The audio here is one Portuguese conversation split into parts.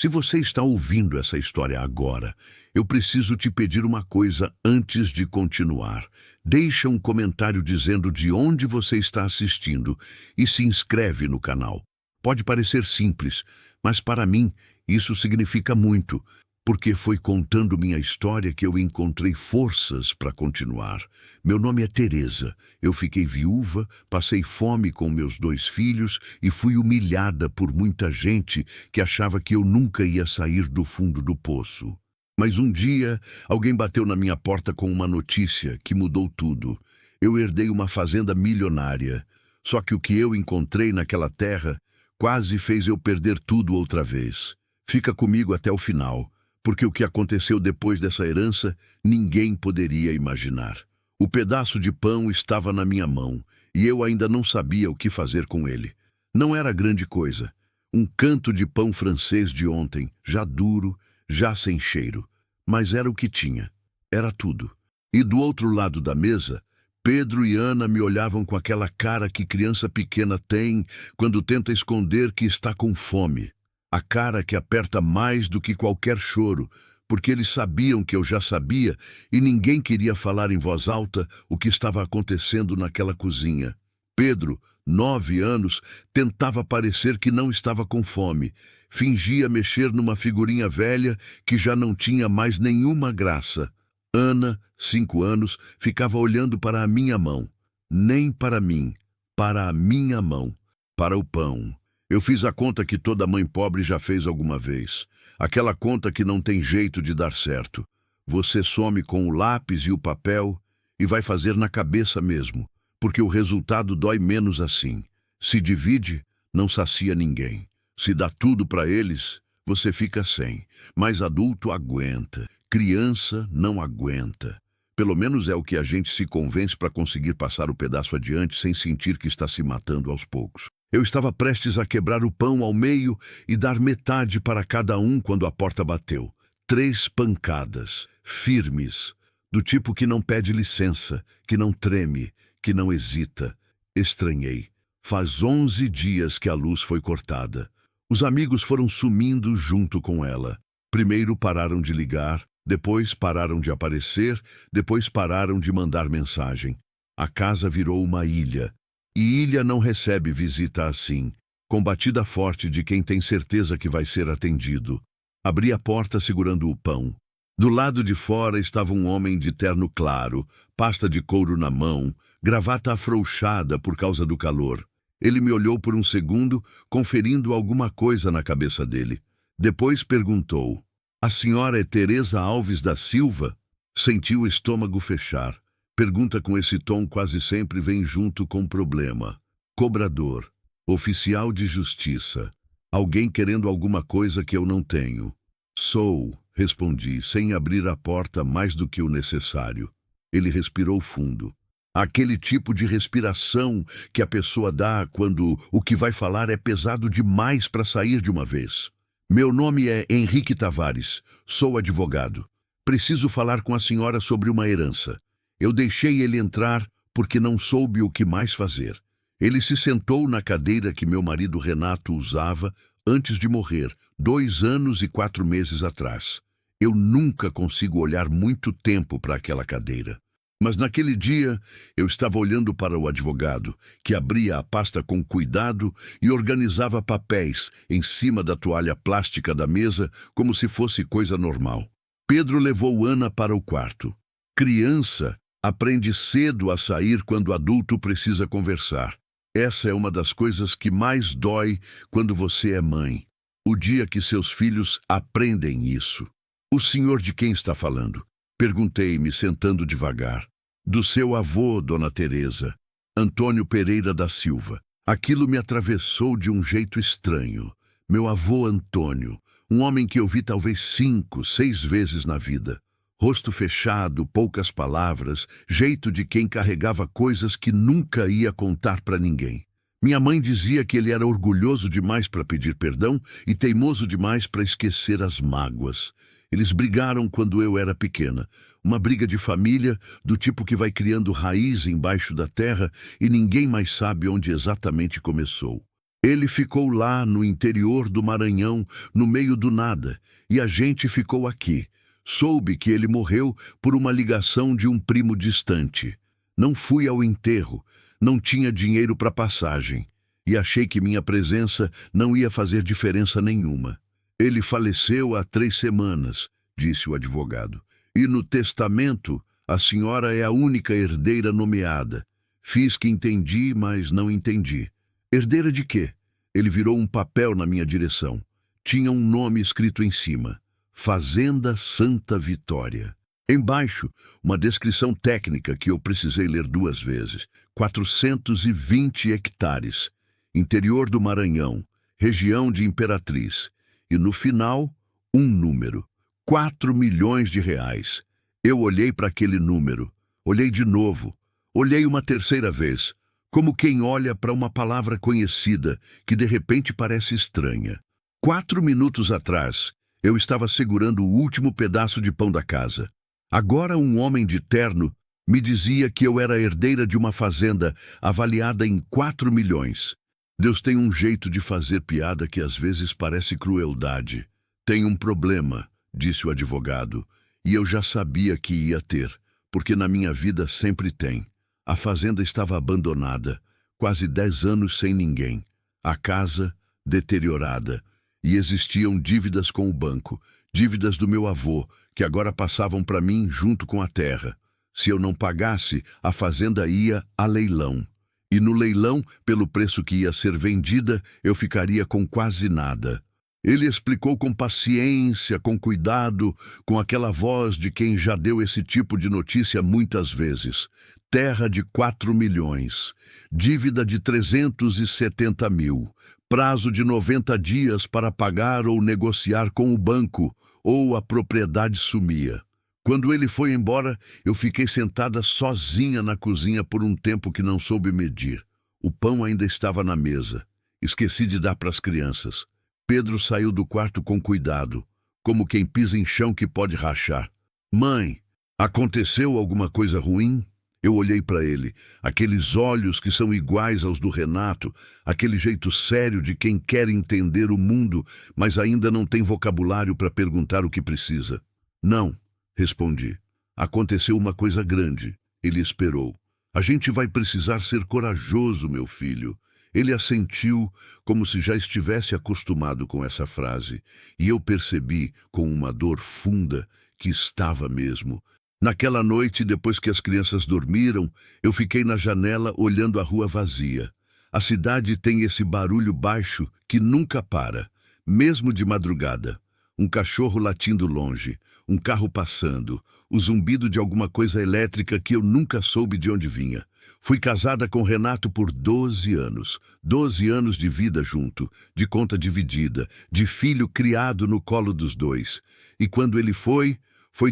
Se você está ouvindo essa história agora, eu preciso te pedir uma coisa antes de continuar. Deixa um comentário dizendo de onde você está assistindo e se inscreve no canal. Pode parecer simples, mas para mim isso significa muito, porque foi contando minha história que eu encontrei forças para continuar. Meu nome é Teresa. Eu fiquei viúva, passei fome com meus 2 filhos e fui humilhada por muita gente que achava que eu nunca ia sair do fundo do poço. Mas um dia, alguém bateu na minha porta com uma notícia que mudou tudo. Eu herdei uma fazenda milionária. Só que o que eu encontrei naquela terra quase fez eu perder tudo outra vez. Fica comigo até o final, porque o que aconteceu depois dessa herança, ninguém poderia imaginar. O pedaço de pão estava na minha mão, e eu ainda não sabia o que fazer com ele. Não era grande coisa. Um canto de pão francês de ontem, já duro, já sem cheiro. Mas era o que tinha. Era tudo. E do outro lado da mesa, Pedro e Ana me olhavam com aquela cara que criança pequena tem quando tenta esconder que está com fome. A cara que aperta mais do que qualquer choro, porque eles sabiam que eu já sabia e ninguém queria falar em voz alta o que estava acontecendo naquela cozinha. Pedro, 9 anos, tentava parecer que não estava com fome. Fingia mexer numa figurinha velha que já não tinha mais nenhuma graça. Ana, 5 anos, ficava olhando para a minha mão. Nem para mim, para a minha mão, para o pão. Eu fiz a conta que toda mãe pobre já fez alguma vez. Aquela conta que não tem jeito de dar certo. Você some com o lápis e o papel e vai fazer na cabeça mesmo, porque o resultado dói menos assim. Se divide, não sacia ninguém. Se dá tudo para eles, você fica sem. Mas adulto aguenta. Criança não aguenta. Pelo menos é o que a gente se convence para conseguir passar o pedaço adiante sem sentir que está se matando aos poucos. Eu estava prestes a quebrar o pão ao meio e dar metade para cada um quando a porta bateu. 3 pancadas, firmes, do tipo que não pede licença, que não treme, que não hesita. Estranhei. Faz 11 dias que a luz foi cortada. Os amigos foram sumindo junto com ela. Primeiro pararam de ligar, depois pararam de aparecer, depois pararam de mandar mensagem. A casa virou uma ilha. E ilha não recebe visita assim, com batida forte de quem tem certeza que vai ser atendido. Abri a porta segurando o pão. Do lado de fora estava um homem de terno claro, pasta de couro na mão, gravata afrouxada por causa do calor. Ele me olhou por um segundo, conferindo alguma coisa na cabeça dele. Depois perguntou: "A senhora é Teresa Alves da Silva?" Senti o estômago fechar. Pergunta com esse tom quase sempre vem junto com problema. Cobrador, oficial de justiça, alguém querendo alguma coisa que eu não tenho. Sou, respondi, sem abrir a porta mais do que o necessário. Ele respirou fundo. Aquele tipo de respiração que a pessoa dá quando o que vai falar é pesado demais para sair de uma vez. Meu nome é Henrique Tavares, sou advogado. Preciso falar com a senhora sobre uma herança. Eu deixei ele entrar porque não soube o que mais fazer. Ele se sentou na cadeira que meu marido Renato usava antes de morrer, 2 anos e 4 meses atrás. Eu nunca consigo olhar muito tempo para aquela cadeira. Mas naquele dia eu estava olhando para o advogado, que abria a pasta com cuidado e organizava papéis em cima da toalha plástica da mesa como se fosse coisa normal. Pedro levou Ana para o quarto. Criança aprende cedo a sair quando adulto precisa conversar. Essa é uma das coisas que mais dói quando você é mãe. O dia que seus filhos aprendem isso. O senhor de quem está falando? Perguntei-me, sentando devagar. Do seu avô, dona Teresa, Antônio Pereira da Silva. Aquilo me atravessou de um jeito estranho. Meu avô Antônio, um homem que eu vi talvez 5, 6 vezes na vida. Rosto fechado, poucas palavras, jeito de quem carregava coisas que nunca ia contar para ninguém. Minha mãe dizia que ele era orgulhoso demais para pedir perdão e teimoso demais para esquecer as mágoas. Eles brigaram quando eu era pequena. Uma briga de família, do tipo que vai criando raiz embaixo da terra e ninguém mais sabe onde exatamente começou. Ele ficou lá no interior do Maranhão, no meio do nada, e a gente ficou aqui. Soube que ele morreu por uma ligação de um primo distante. Não fui ao enterro, não tinha dinheiro para passagem, e achei que minha presença não ia fazer diferença nenhuma. Ele faleceu há 3 semanas, disse o advogado, e no testamento a senhora é a única herdeira nomeada. Fiz que entendi, mas não entendi. Herdeira de quê? Ele virou um papel na minha direção. Tinha um nome escrito em cima: Fazenda Santa Vitória. Embaixo, uma descrição técnica que eu precisei ler 2 vezes. 420 hectares. Interior do Maranhão, região de Imperatriz. E no final, um número: 4 milhões de reais. Eu olhei para aquele número. Olhei de novo. Olhei uma terceira vez, como quem olha para uma palavra conhecida que de repente parece estranha. 4 minutos atrás, eu estava segurando o último pedaço de pão da casa. Agora um homem de terno me dizia que eu era herdeira de uma fazenda avaliada em 4 milhões. Deus tem um jeito de fazer piada que às vezes parece crueldade. Tem um problema, disse o advogado, e eu já sabia que ia ter, porque na minha vida sempre tem. A fazenda estava abandonada, quase 10 anos sem ninguém. A casa, deteriorada. E existiam dívidas com o banco, dívidas do meu avô, que agora passavam para mim junto com a terra. Se eu não pagasse, a fazenda ia a leilão. E no leilão, pelo preço que ia ser vendida, eu ficaria com quase nada. Ele explicou com paciência, com cuidado, com aquela voz de quem já deu esse tipo de notícia muitas vezes. Terra de 4 milhões, dívida de 370 mil, prazo de 90 dias para pagar ou negociar com o banco, ou a propriedade sumia. Quando ele foi embora, eu fiquei sentada sozinha na cozinha por um tempo que não soube medir. O pão ainda estava na mesa. Esqueci de dar para as crianças. Pedro saiu do quarto com cuidado, como quem pisa em chão que pode rachar. Mãe, aconteceu alguma coisa ruim? Eu olhei para ele, aqueles olhos que são iguais aos do Renato, aquele jeito sério de quem quer entender o mundo, mas ainda não tem vocabulário para perguntar o que precisa. Não, respondi. Aconteceu uma coisa grande. Ele esperou. A gente vai precisar ser corajoso, meu filho. Ele assentiu, como se já estivesse acostumado com essa frase, e eu percebi, com uma dor funda, que estava mesmo. Naquela noite, depois que as crianças dormiram, eu fiquei na janela olhando a rua vazia. A cidade tem esse barulho baixo que nunca para, mesmo de madrugada. Um cachorro latindo longe, um carro passando, o zumbido de alguma coisa elétrica que eu nunca soube de onde vinha. Fui casada com Renato por 12 anos. 12 anos de vida junto, de conta dividida, de filho criado no colo dos dois. E quando ele foi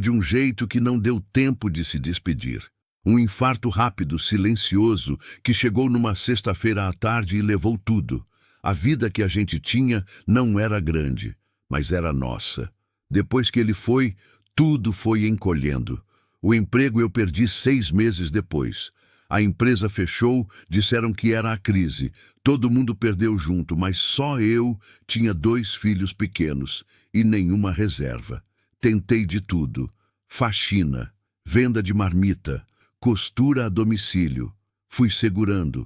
de um jeito que não deu tempo de se despedir. Um infarto rápido, silencioso, que chegou numa sexta-feira à tarde e levou tudo. A vida que a gente tinha não era grande, mas era nossa. Depois que ele foi, tudo foi encolhendo. O emprego eu perdi 6 meses depois. A empresa fechou, disseram que era a crise. Todo mundo perdeu junto, mas só eu tinha 2 filhos pequenos e nenhuma reserva. Tentei de tudo: faxina, venda de marmita, costura a domicílio. Fui segurando,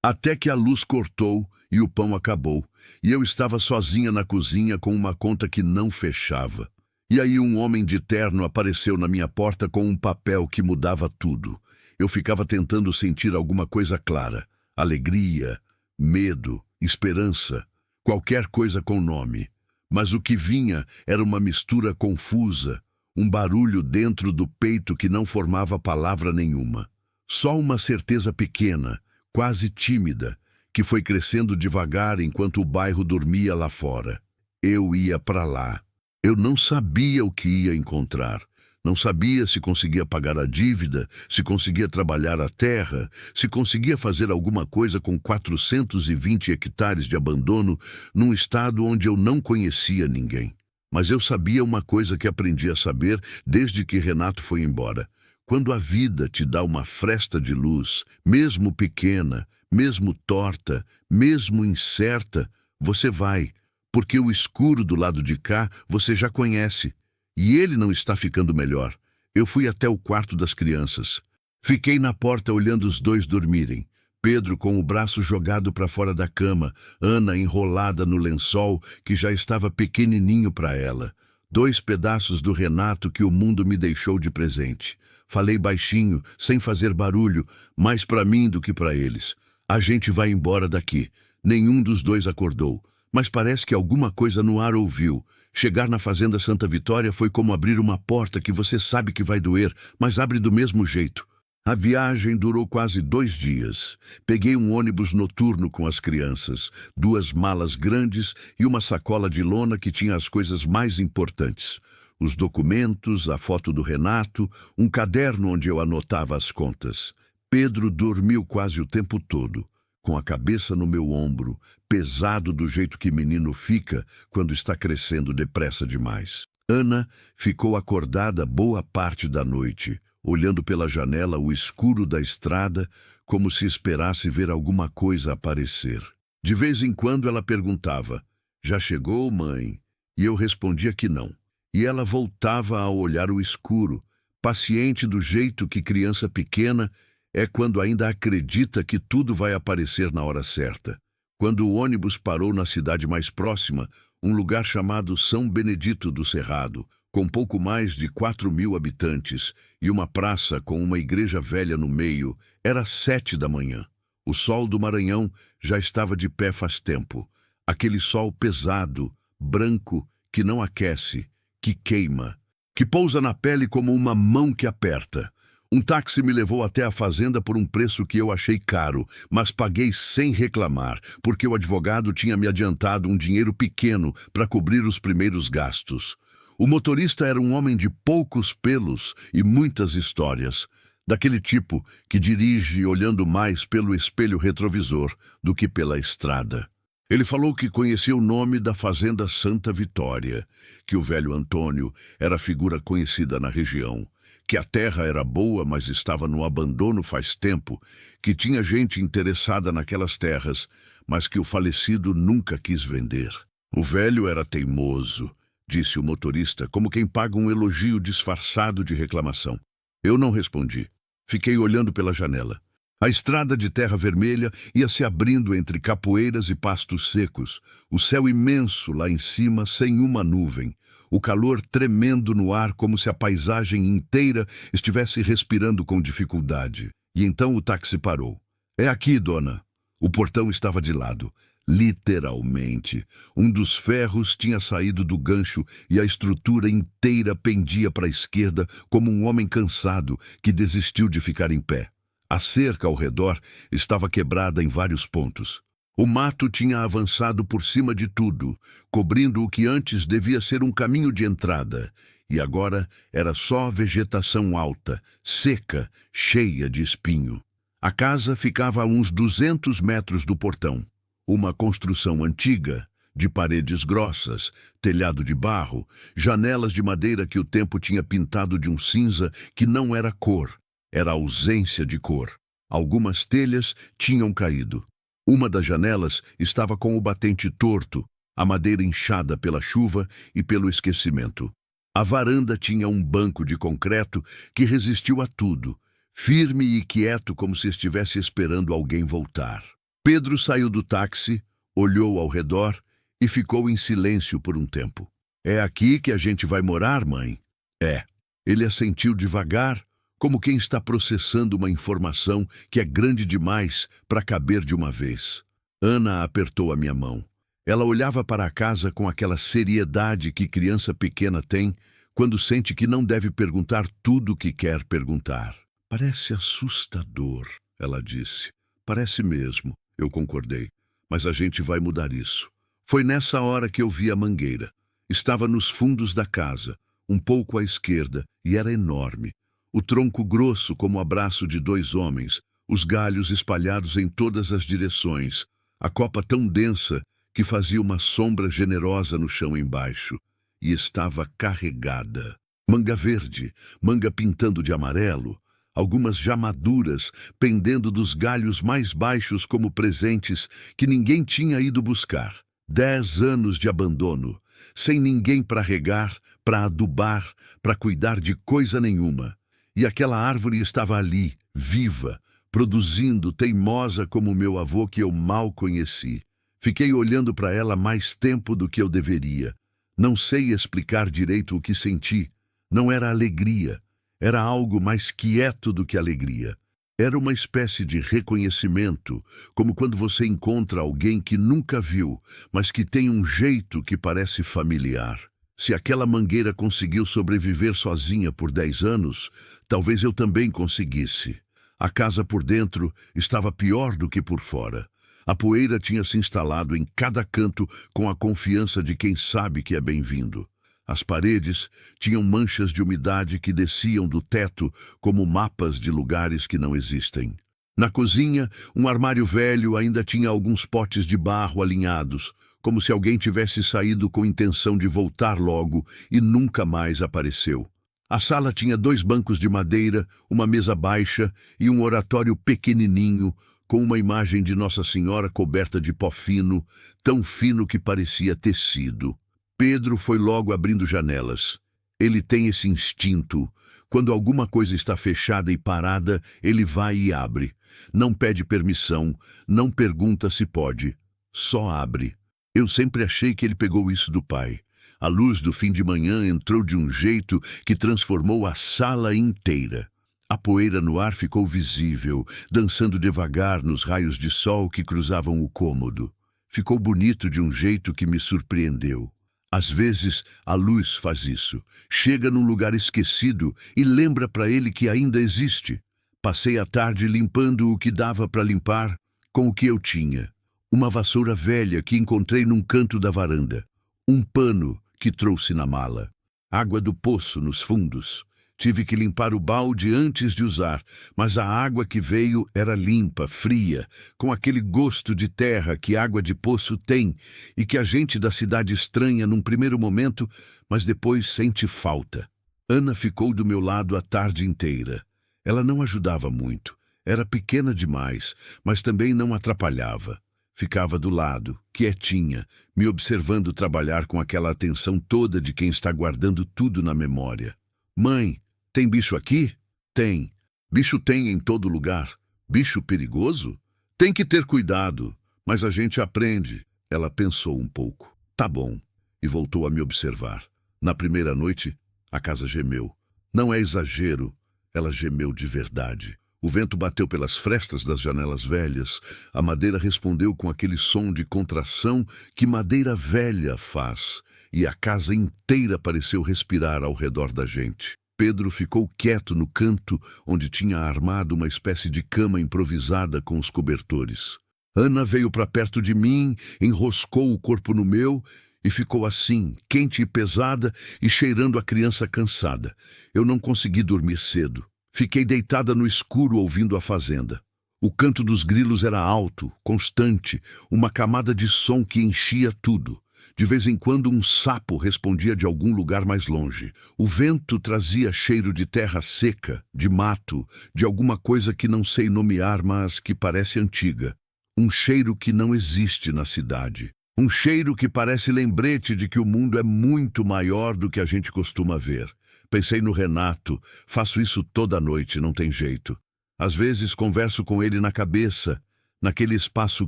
até que a luz cortou e o pão acabou, e eu estava sozinha na cozinha com uma conta que não fechava. E aí um homem de terno apareceu na minha porta com um papel que mudava tudo. Eu ficava tentando sentir alguma coisa clara: alegria, medo, esperança, qualquer coisa com nome. Mas o que vinha era uma mistura confusa, um barulho dentro do peito que não formava palavra nenhuma. Só uma certeza pequena, quase tímida, que foi crescendo devagar enquanto o bairro dormia lá fora. Eu ia para lá. Eu não sabia o que ia encontrar. Não sabia se conseguia pagar a dívida, se conseguia trabalhar a terra, se conseguia fazer alguma coisa com 420 hectares de abandono num estado onde eu não conhecia ninguém. Mas eu sabia uma coisa que aprendi a saber desde que Renato foi embora. Quando a vida te dá uma fresta de luz, mesmo pequena, Mesmo torta, mesmo incerta, você vai, porque o escuro do lado de cá você já conhece. E ele não está ficando melhor. Eu fui até o quarto das crianças. Fiquei na porta olhando os dois dormirem. Pedro com o braço jogado para fora da cama, Ana enrolada no lençol que já estava pequenininho para ela. 2 pedaços do Renato que o mundo me deixou de presente. Falei baixinho, sem fazer barulho, mais para mim do que para eles. A gente vai embora daqui. Nenhum dos dois acordou, mas parece que alguma coisa no ar ouviu. Chegar na Fazenda Santa Vitória foi como abrir uma porta que você sabe que vai doer, mas abre do mesmo jeito. A viagem durou quase 2 dias. Peguei um ônibus noturno com as crianças, 2 malas grandes e uma sacola de lona que tinha as coisas mais importantes. Os documentos, a foto do Renato, um caderno onde eu anotava as contas. Pedro dormiu quase o tempo todo, com a cabeça no meu ombro, pesado do jeito que menino fica quando está crescendo depressa demais. Ana ficou acordada boa parte da noite, olhando pela janela o escuro da estrada, como se esperasse ver alguma coisa aparecer. De vez em quando ela perguntava, "Já chegou, mãe?" E eu respondia que não. E ela voltava a olhar o escuro, paciente do jeito que criança pequena é quando ainda acredita que tudo vai aparecer na hora certa. Quando o ônibus parou na cidade mais próxima, um lugar chamado São Benedito do Cerrado, com pouco mais de 4.000 habitantes e uma praça com uma igreja velha no meio, era 7 da manhã. O sol do Maranhão já estava de pé faz tempo. Aquele sol pesado, branco, que não aquece, que queima, que pousa na pele como uma mão que aperta. Um táxi me levou até a fazenda por um preço que eu achei caro, mas paguei sem reclamar, porque o advogado tinha me adiantado um dinheiro pequeno para cobrir os primeiros gastos. O motorista era um homem de poucos pelos e muitas histórias, daquele tipo que dirige olhando mais pelo espelho retrovisor do que pela estrada. Ele falou que conhecia o nome da Fazenda Santa Vitória, que o velho Antônio era figura conhecida na região, que a terra era boa, mas estava no abandono faz tempo, que tinha gente interessada naquelas terras, mas que o falecido nunca quis vender. O velho era teimoso, disse o motorista, como quem paga um elogio disfarçado de reclamação. Eu não respondi. Fiquei olhando pela janela. A estrada de terra vermelha ia se abrindo entre capoeiras e pastos secos, o céu imenso lá em cima sem uma nuvem, o calor tremendo no ar como se a paisagem inteira estivesse respirando com dificuldade. E então o táxi parou. "É aqui, dona." O portão estava de lado. Literalmente. Um dos ferros tinha saído do gancho e a estrutura inteira pendia para a esquerda como um homem cansado que desistiu de ficar em pé. A cerca ao redor estava quebrada em vários pontos. O mato tinha avançado por cima de tudo, cobrindo o que antes devia ser um caminho de entrada, e agora era só vegetação alta, seca, cheia de espinho. A casa ficava a uns 200 metros do portão. Uma construção antiga, de paredes grossas, telhado de barro, janelas de madeira que o tempo tinha pintado de um cinza que não era cor, era ausência de cor. Algumas telhas tinham caído. Uma das janelas estava com o batente torto, a madeira inchada pela chuva e pelo esquecimento. A varanda tinha um banco de concreto que resistiu a tudo, firme e quieto como se estivesse esperando alguém voltar. Pedro saiu do táxi, olhou ao redor e ficou em silêncio por um tempo. "É aqui que a gente vai morar, mãe?" "É." Ele assentiu devagar, como quem está processando uma informação que é grande demais para caber de uma vez. Ana apertou a minha mão. Ela olhava para a casa com aquela seriedade que criança pequena tem quando sente que não deve perguntar tudo o que quer perguntar. "Parece assustador", ela disse. "Parece mesmo", eu concordei. "Mas a gente vai mudar isso." Foi nessa hora que eu vi a mangueira. Estava nos fundos da casa, um pouco à esquerda, e era enorme. O tronco grosso como o abraço de 2 homens, os galhos espalhados em todas as direções, a copa tão densa que fazia uma sombra generosa no chão embaixo, e estava carregada. Manga verde, manga pintando de amarelo, algumas já maduras, pendendo dos galhos mais baixos como presentes que ninguém tinha ido buscar. 10 anos de abandono, sem ninguém para regar, para adubar, para cuidar de coisa nenhuma. E aquela árvore estava ali, viva, produzindo, teimosa como meu avô que eu mal conheci. Fiquei olhando para ela mais tempo do que eu deveria. Não sei explicar direito o que senti. Não era alegria. Era algo mais quieto do que alegria. Era uma espécie de reconhecimento, como quando você encontra alguém que nunca viu, mas que tem um jeito que parece familiar. Se aquela mangueira conseguiu sobreviver sozinha por 10 anos, talvez eu também conseguisse. A casa por dentro estava pior do que por fora. A poeira tinha se instalado em cada canto com a confiança de quem sabe que é bem-vindo. As paredes tinham manchas de umidade que desciam do teto como mapas de lugares que não existem. Na cozinha, um armário velho ainda tinha alguns potes de barro alinhados, como se alguém tivesse saído com intenção de voltar logo e nunca mais apareceu. A sala tinha 2 bancos de madeira, uma mesa baixa e um oratório pequenininho, com uma imagem de Nossa Senhora coberta de pó fino, tão fino que parecia tecido. Pedro foi logo abrindo janelas. Ele tem esse instinto. Quando alguma coisa está fechada e parada, ele vai e abre. Não pede permissão, não pergunta se pode. Só abre. Eu sempre achei que ele pegou isso do pai. A luz do fim de manhã entrou de um jeito que transformou a sala inteira. A poeira no ar ficou visível, dançando devagar nos raios de sol que cruzavam o cômodo. Ficou bonito de um jeito que me surpreendeu. Às vezes, a luz faz isso. Chega num lugar esquecido e lembra para ele que ainda existe. Passei a tarde limpando o que dava para limpar com o que eu tinha. Uma vassoura velha que encontrei num canto da varanda. Um pano que trouxe na mala. Água do poço nos fundos. Tive que limpar o balde antes de usar, mas a água que veio era limpa, fria, com aquele gosto de terra que água de poço tem e que a gente da cidade estranha num primeiro momento, mas depois sente falta. Ana ficou do meu lado a tarde inteira. Ela não ajudava muito. Era pequena demais, mas também não atrapalhava. Ficava do lado, quietinha, me observando trabalhar com aquela atenção toda de quem está guardando tudo na memória. Mãe, tem bicho aqui? Tem. Bicho tem em todo lugar. Bicho perigoso? Tem que ter cuidado, mas a gente aprende. Ela pensou um pouco. Tá bom. E voltou a me observar. Na primeira noite, a casa gemeu. Não é exagero, ela gemeu de verdade. O vento bateu pelas frestas das janelas velhas. A madeira respondeu com aquele som de contração que madeira velha faz. E a casa inteira pareceu respirar ao redor da gente. Pedro ficou quieto no canto onde tinha armado uma espécie de cama improvisada com os cobertores. Ana veio para perto de mim, enroscou o corpo no meu e ficou assim, quente e pesada e cheirando a criança cansada. Eu não consegui dormir cedo. Fiquei deitada no escuro ouvindo a fazenda. O canto dos grilos era alto, constante, uma camada de som que enchia tudo. De vez em quando um sapo respondia de algum lugar mais longe. O vento trazia cheiro de terra seca, de mato, de alguma coisa que não sei nomear, mas que parece antiga. Um cheiro que não existe na cidade. Um cheiro que parece lembrete de que o mundo é muito maior do que a gente costuma ver. Pensei no Renato, faço isso toda noite, não tem jeito. Às vezes converso com ele na cabeça, naquele espaço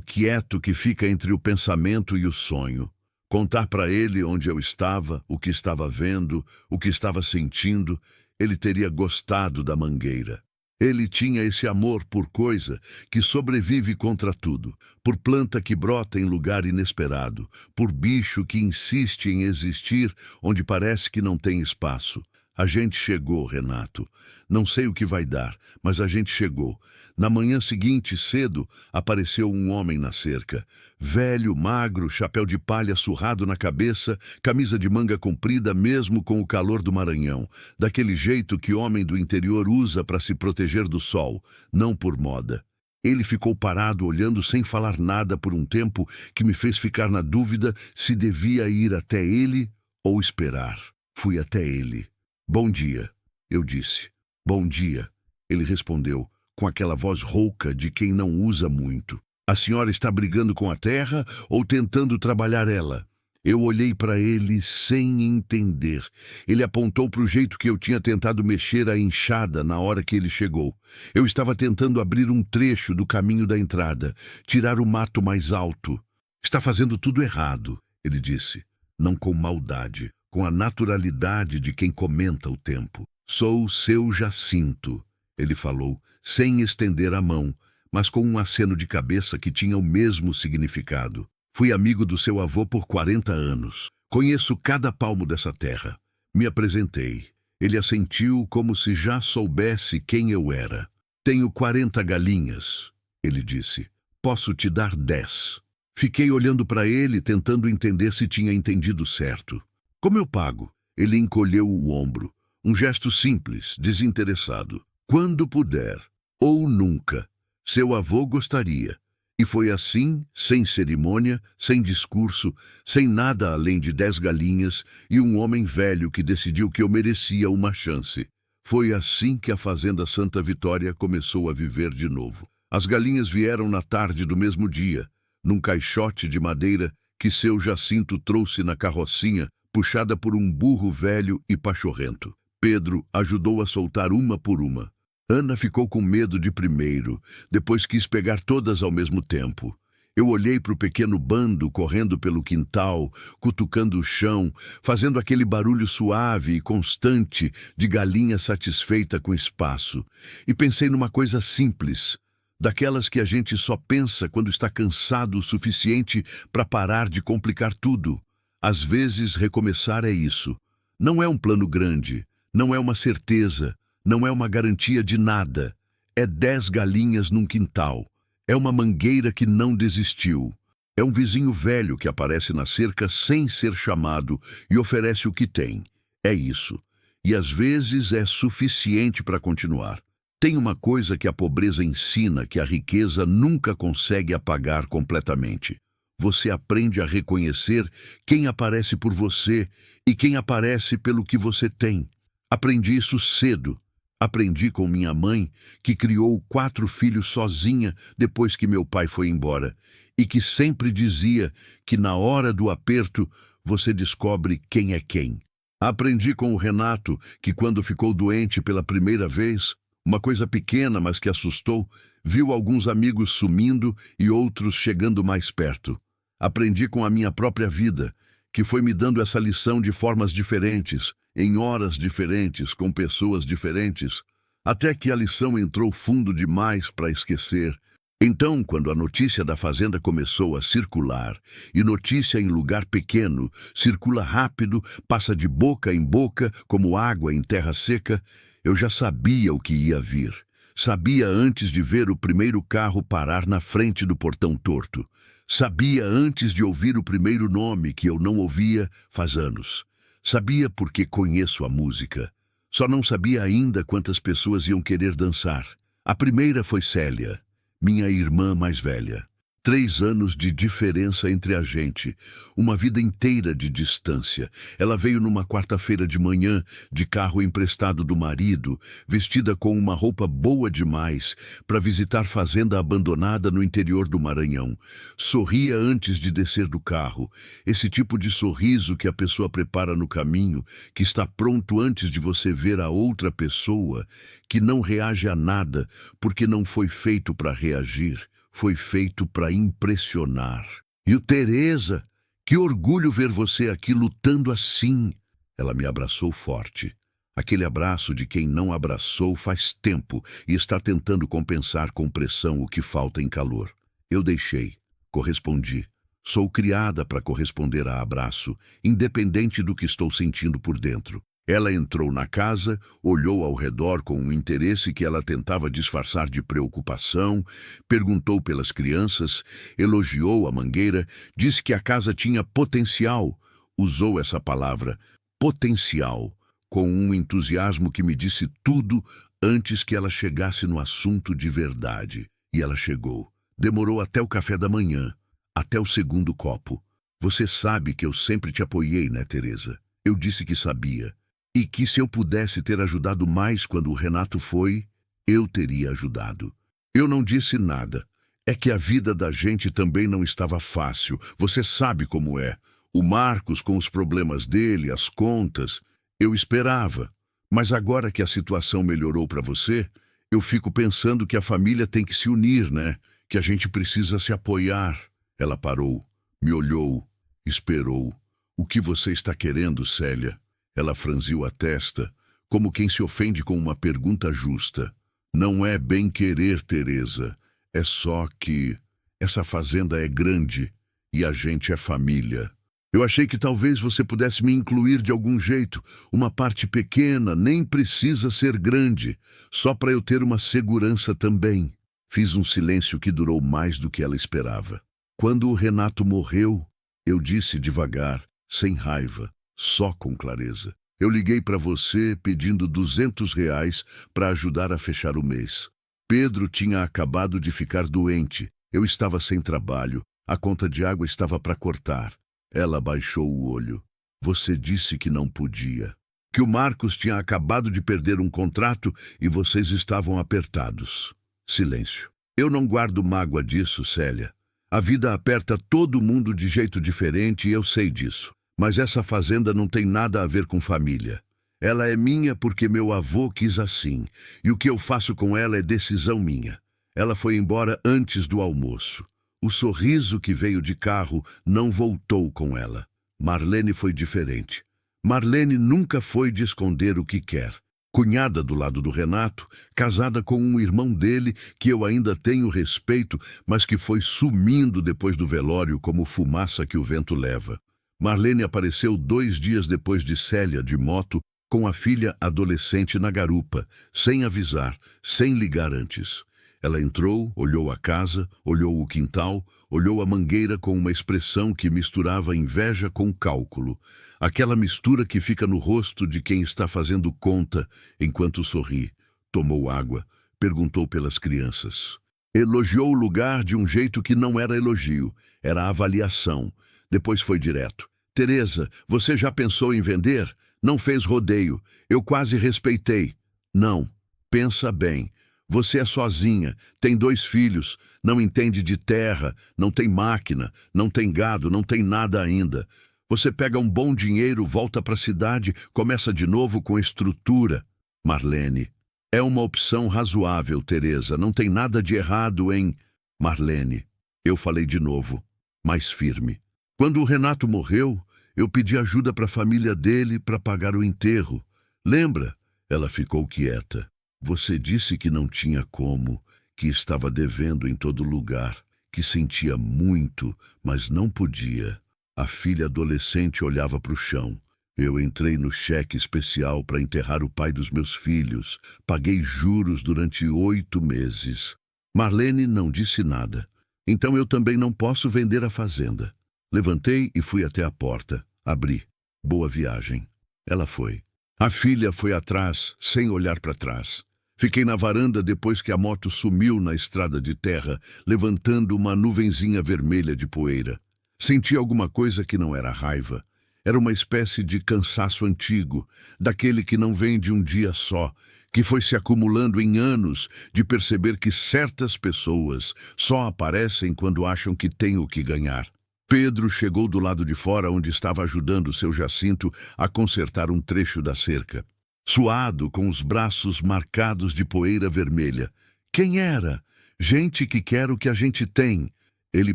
quieto que fica entre o pensamento e o sonho. Contar para ele onde eu estava, o que estava vendo, o que estava sentindo, ele teria gostado da mangueira. Ele tinha esse amor por coisa que sobrevive contra tudo, por planta que brota em lugar inesperado, por bicho que insiste em existir onde parece que não tem espaço. A gente chegou, Renato. Não sei o que vai dar, mas a gente chegou. Na manhã seguinte, cedo, apareceu um homem na cerca. Velho, magro, chapéu de palha surrado na cabeça, camisa de manga comprida mesmo com o calor do Maranhão. Daquele jeito que homem do interior usa para se proteger do sol, não por moda. Ele ficou parado olhando sem falar nada por um tempo que me fez ficar na dúvida se devia ir até ele ou esperar. Fui até ele. Bom dia, eu disse. Bom dia. Ele respondeu, com aquela voz rouca de quem não usa muito. A senhora está brigando com a terra ou tentando trabalhar ela? Eu olhei para ele sem entender. Ele apontou para o jeito que eu tinha tentado mexer a enxada na hora que ele chegou. Eu estava tentando abrir um trecho do caminho da entrada, tirar o mato mais alto. Está fazendo tudo errado, ele disse. Não com maldade, com a naturalidade de quem comenta o tempo. Sou seu Jacinto, ele falou, sem estender a mão, mas com um aceno de cabeça que tinha o mesmo significado. Fui amigo do seu avô por 40 anos. Conheço cada palmo dessa terra. Me apresentei. Ele assentiu como se já soubesse quem eu era. Tenho 40 galinhas, ele disse. Posso te dar 10. Fiquei olhando para ele, tentando entender se tinha entendido certo. Como eu pago? Ele encolheu o ombro. Um gesto simples, desinteressado. Quando puder. Ou nunca. Seu avô gostaria. E foi assim, sem cerimônia, sem discurso, sem nada além de 10 galinhas e um homem velho que decidiu que eu merecia uma chance. Foi assim que a Fazenda Santa Vitória começou a viver de novo. As galinhas vieram na tarde do mesmo dia, num caixote de madeira que seu Jacinto trouxe na carrocinha, puxada por um burro velho e pachorrento. Pedro ajudou a soltar uma por uma. Ana ficou com medo de primeiro, depois quis pegar todas ao mesmo tempo. Eu olhei para o pequeno bando correndo pelo quintal, cutucando o chão, fazendo aquele barulho suave e constante de galinha satisfeita com espaço. E pensei numa coisa simples, daquelas que a gente só pensa quando está cansado o suficiente para parar de complicar tudo. Às vezes, recomeçar é isso. Não é um plano grande, não é uma certeza, não é uma garantia de nada. É 10 galinhas num quintal. É uma mangueira que não desistiu. É um vizinho velho que aparece na cerca sem ser chamado e oferece o que tem. É isso. E às vezes é suficiente para continuar. Tem uma coisa que a pobreza ensina que a riqueza nunca consegue apagar completamente. Você aprende a reconhecer quem aparece por você e quem aparece pelo que você tem. Aprendi isso cedo. Aprendi com minha mãe, que criou 4 filhos sozinha depois que meu pai foi embora, e que sempre dizia que na hora do aperto você descobre quem é quem. Aprendi com o Renato, que quando ficou doente pela primeira vez, uma coisa pequena, mas que assustou, viu alguns amigos sumindo e outros chegando mais perto. Aprendi com a minha própria vida, que foi me dando essa lição de formas diferentes, em horas diferentes, com pessoas diferentes, até que a lição entrou fundo demais para esquecer. Então, quando a notícia da fazenda começou a circular, e notícia em lugar pequeno, circula rápido, passa de boca em boca, como água em terra seca, eu já sabia o que ia vir. Sabia antes de ver o primeiro carro parar na frente do portão torto. Sabia antes de ouvir o primeiro nome que eu não ouvia faz anos. Sabia porque conheço a música. Só não sabia ainda quantas pessoas iam querer dançar. A primeira foi Célia, minha irmã mais velha. 3 anos de diferença entre a gente, uma vida inteira de distância. Ela veio numa quarta-feira de manhã, de carro emprestado do marido, vestida com uma roupa boa demais, para visitar fazenda abandonada no interior do Maranhão. Sorria antes de descer do carro, esse tipo de sorriso que a pessoa prepara no caminho, que está pronto antes de você ver a outra pessoa, que não reage a nada, porque não foi feito para reagir. Foi feito para impressionar. E o Teresa, que orgulho ver você aqui lutando assim. Ela me abraçou forte. Aquele abraço de quem não abraçou faz tempo e está tentando compensar com pressão o que falta em calor. Eu deixei, correspondi. Sou criada para corresponder a abraço, independente do que estou sentindo por dentro. Ela entrou na casa, olhou ao redor com um interesse que ela tentava disfarçar de preocupação, perguntou pelas crianças, elogiou a mangueira, disse que a casa tinha potencial, usou essa palavra, potencial, com um entusiasmo que me disse tudo antes que ela chegasse no assunto de verdade. E ela chegou. Demorou até o café da manhã, até o segundo copo. Você sabe que eu sempre te apoiei, né, Teresa? Eu disse que sabia. E que se eu pudesse ter ajudado mais quando o Renato foi, eu teria ajudado. Eu não disse nada. É que a vida da gente também não estava fácil. Você sabe como é. O Marcos com os problemas dele, as contas. Eu esperava. Mas agora que a situação melhorou para você, eu fico pensando que a família tem que se unir, né? Que a gente precisa se apoiar. Ela parou, me olhou, esperou. O que você está querendo, Célia? Ela franziu a testa, como quem se ofende com uma pergunta justa. Não é bem querer, Teresa. É só que essa fazenda é grande e a gente é família. Eu achei que talvez você pudesse me incluir de algum jeito. Uma parte pequena, nem precisa ser grande, só para eu ter uma segurança também. Fiz um silêncio que durou mais do que ela esperava. Quando o Renato morreu, eu disse devagar, sem raiva, só com clareza. Eu liguei para você pedindo R$ 200 para ajudar a fechar o mês. Pedro tinha acabado de ficar doente. Eu estava sem trabalho. A conta de água estava para cortar. Ela baixou o olho. Você disse que não podia. Que o Marcos tinha acabado de perder um contrato e vocês estavam apertados. Silêncio. Eu não guardo mágoa disso, Célia. A vida aperta todo mundo de jeito diferente e eu sei disso. Mas essa fazenda não tem nada a ver com família. Ela é minha porque meu avô quis assim. E o que eu faço com ela é decisão minha. Ela foi embora antes do almoço. O sorriso que veio de carro não voltou com ela. Marlene foi diferente. Marlene nunca foi de esconder o que quer. Cunhada do lado do Renato, casada com um irmão dele que eu ainda tenho respeito, mas que foi sumindo depois do velório como fumaça que o vento leva. Marlene apareceu 2 dias depois de Célia, de moto, com a filha adolescente na garupa, sem avisar, sem ligar antes. Ela entrou, olhou a casa, olhou o quintal, olhou a mangueira com uma expressão que misturava inveja com cálculo. Aquela mistura que fica no rosto de quem está fazendo conta enquanto sorri. Tomou água, perguntou pelas crianças. Elogiou o lugar de um jeito que não era elogio, era avaliação. Depois foi direto. Teresa, você já pensou em vender? Não fez rodeio. Eu quase respeitei. Não. Pensa bem. Você é sozinha, tem 2 filhos, não entende de terra, não tem máquina, não tem gado, não tem nada ainda. Você pega um bom dinheiro, volta para a cidade, começa de novo com estrutura. Marlene. É uma opção razoável, Teresa. Não tem nada de errado em... Marlene. Eu falei de novo, mais firme. Quando o Renato morreu, eu pedi ajuda para a família dele para pagar o enterro. Lembra? Ela ficou quieta. Você disse que não tinha como, que estava devendo em todo lugar, que sentia muito, mas não podia. A filha adolescente olhava para o chão. Eu entrei no cheque especial para enterrar o pai dos meus filhos. Paguei juros durante 8 meses. Marlene não disse nada. Então eu também não posso vender a fazenda. Levantei e fui até a porta. Abri. Boa viagem. Ela foi. A filha foi atrás, sem olhar para trás. Fiquei na varanda depois que a moto sumiu na estrada de terra, levantando uma nuvenzinha vermelha de poeira. Senti alguma coisa que não era raiva. Era uma espécie de cansaço antigo, daquele que não vem de um dia só, que foi se acumulando em anos de perceber que certas pessoas só aparecem quando acham que têm o que ganhar. Pedro chegou do lado de fora onde estava ajudando seu Jacinto a consertar um trecho da cerca. Suado, com os braços marcados de poeira vermelha. Quem era? Gente que quer o que a gente tem. Ele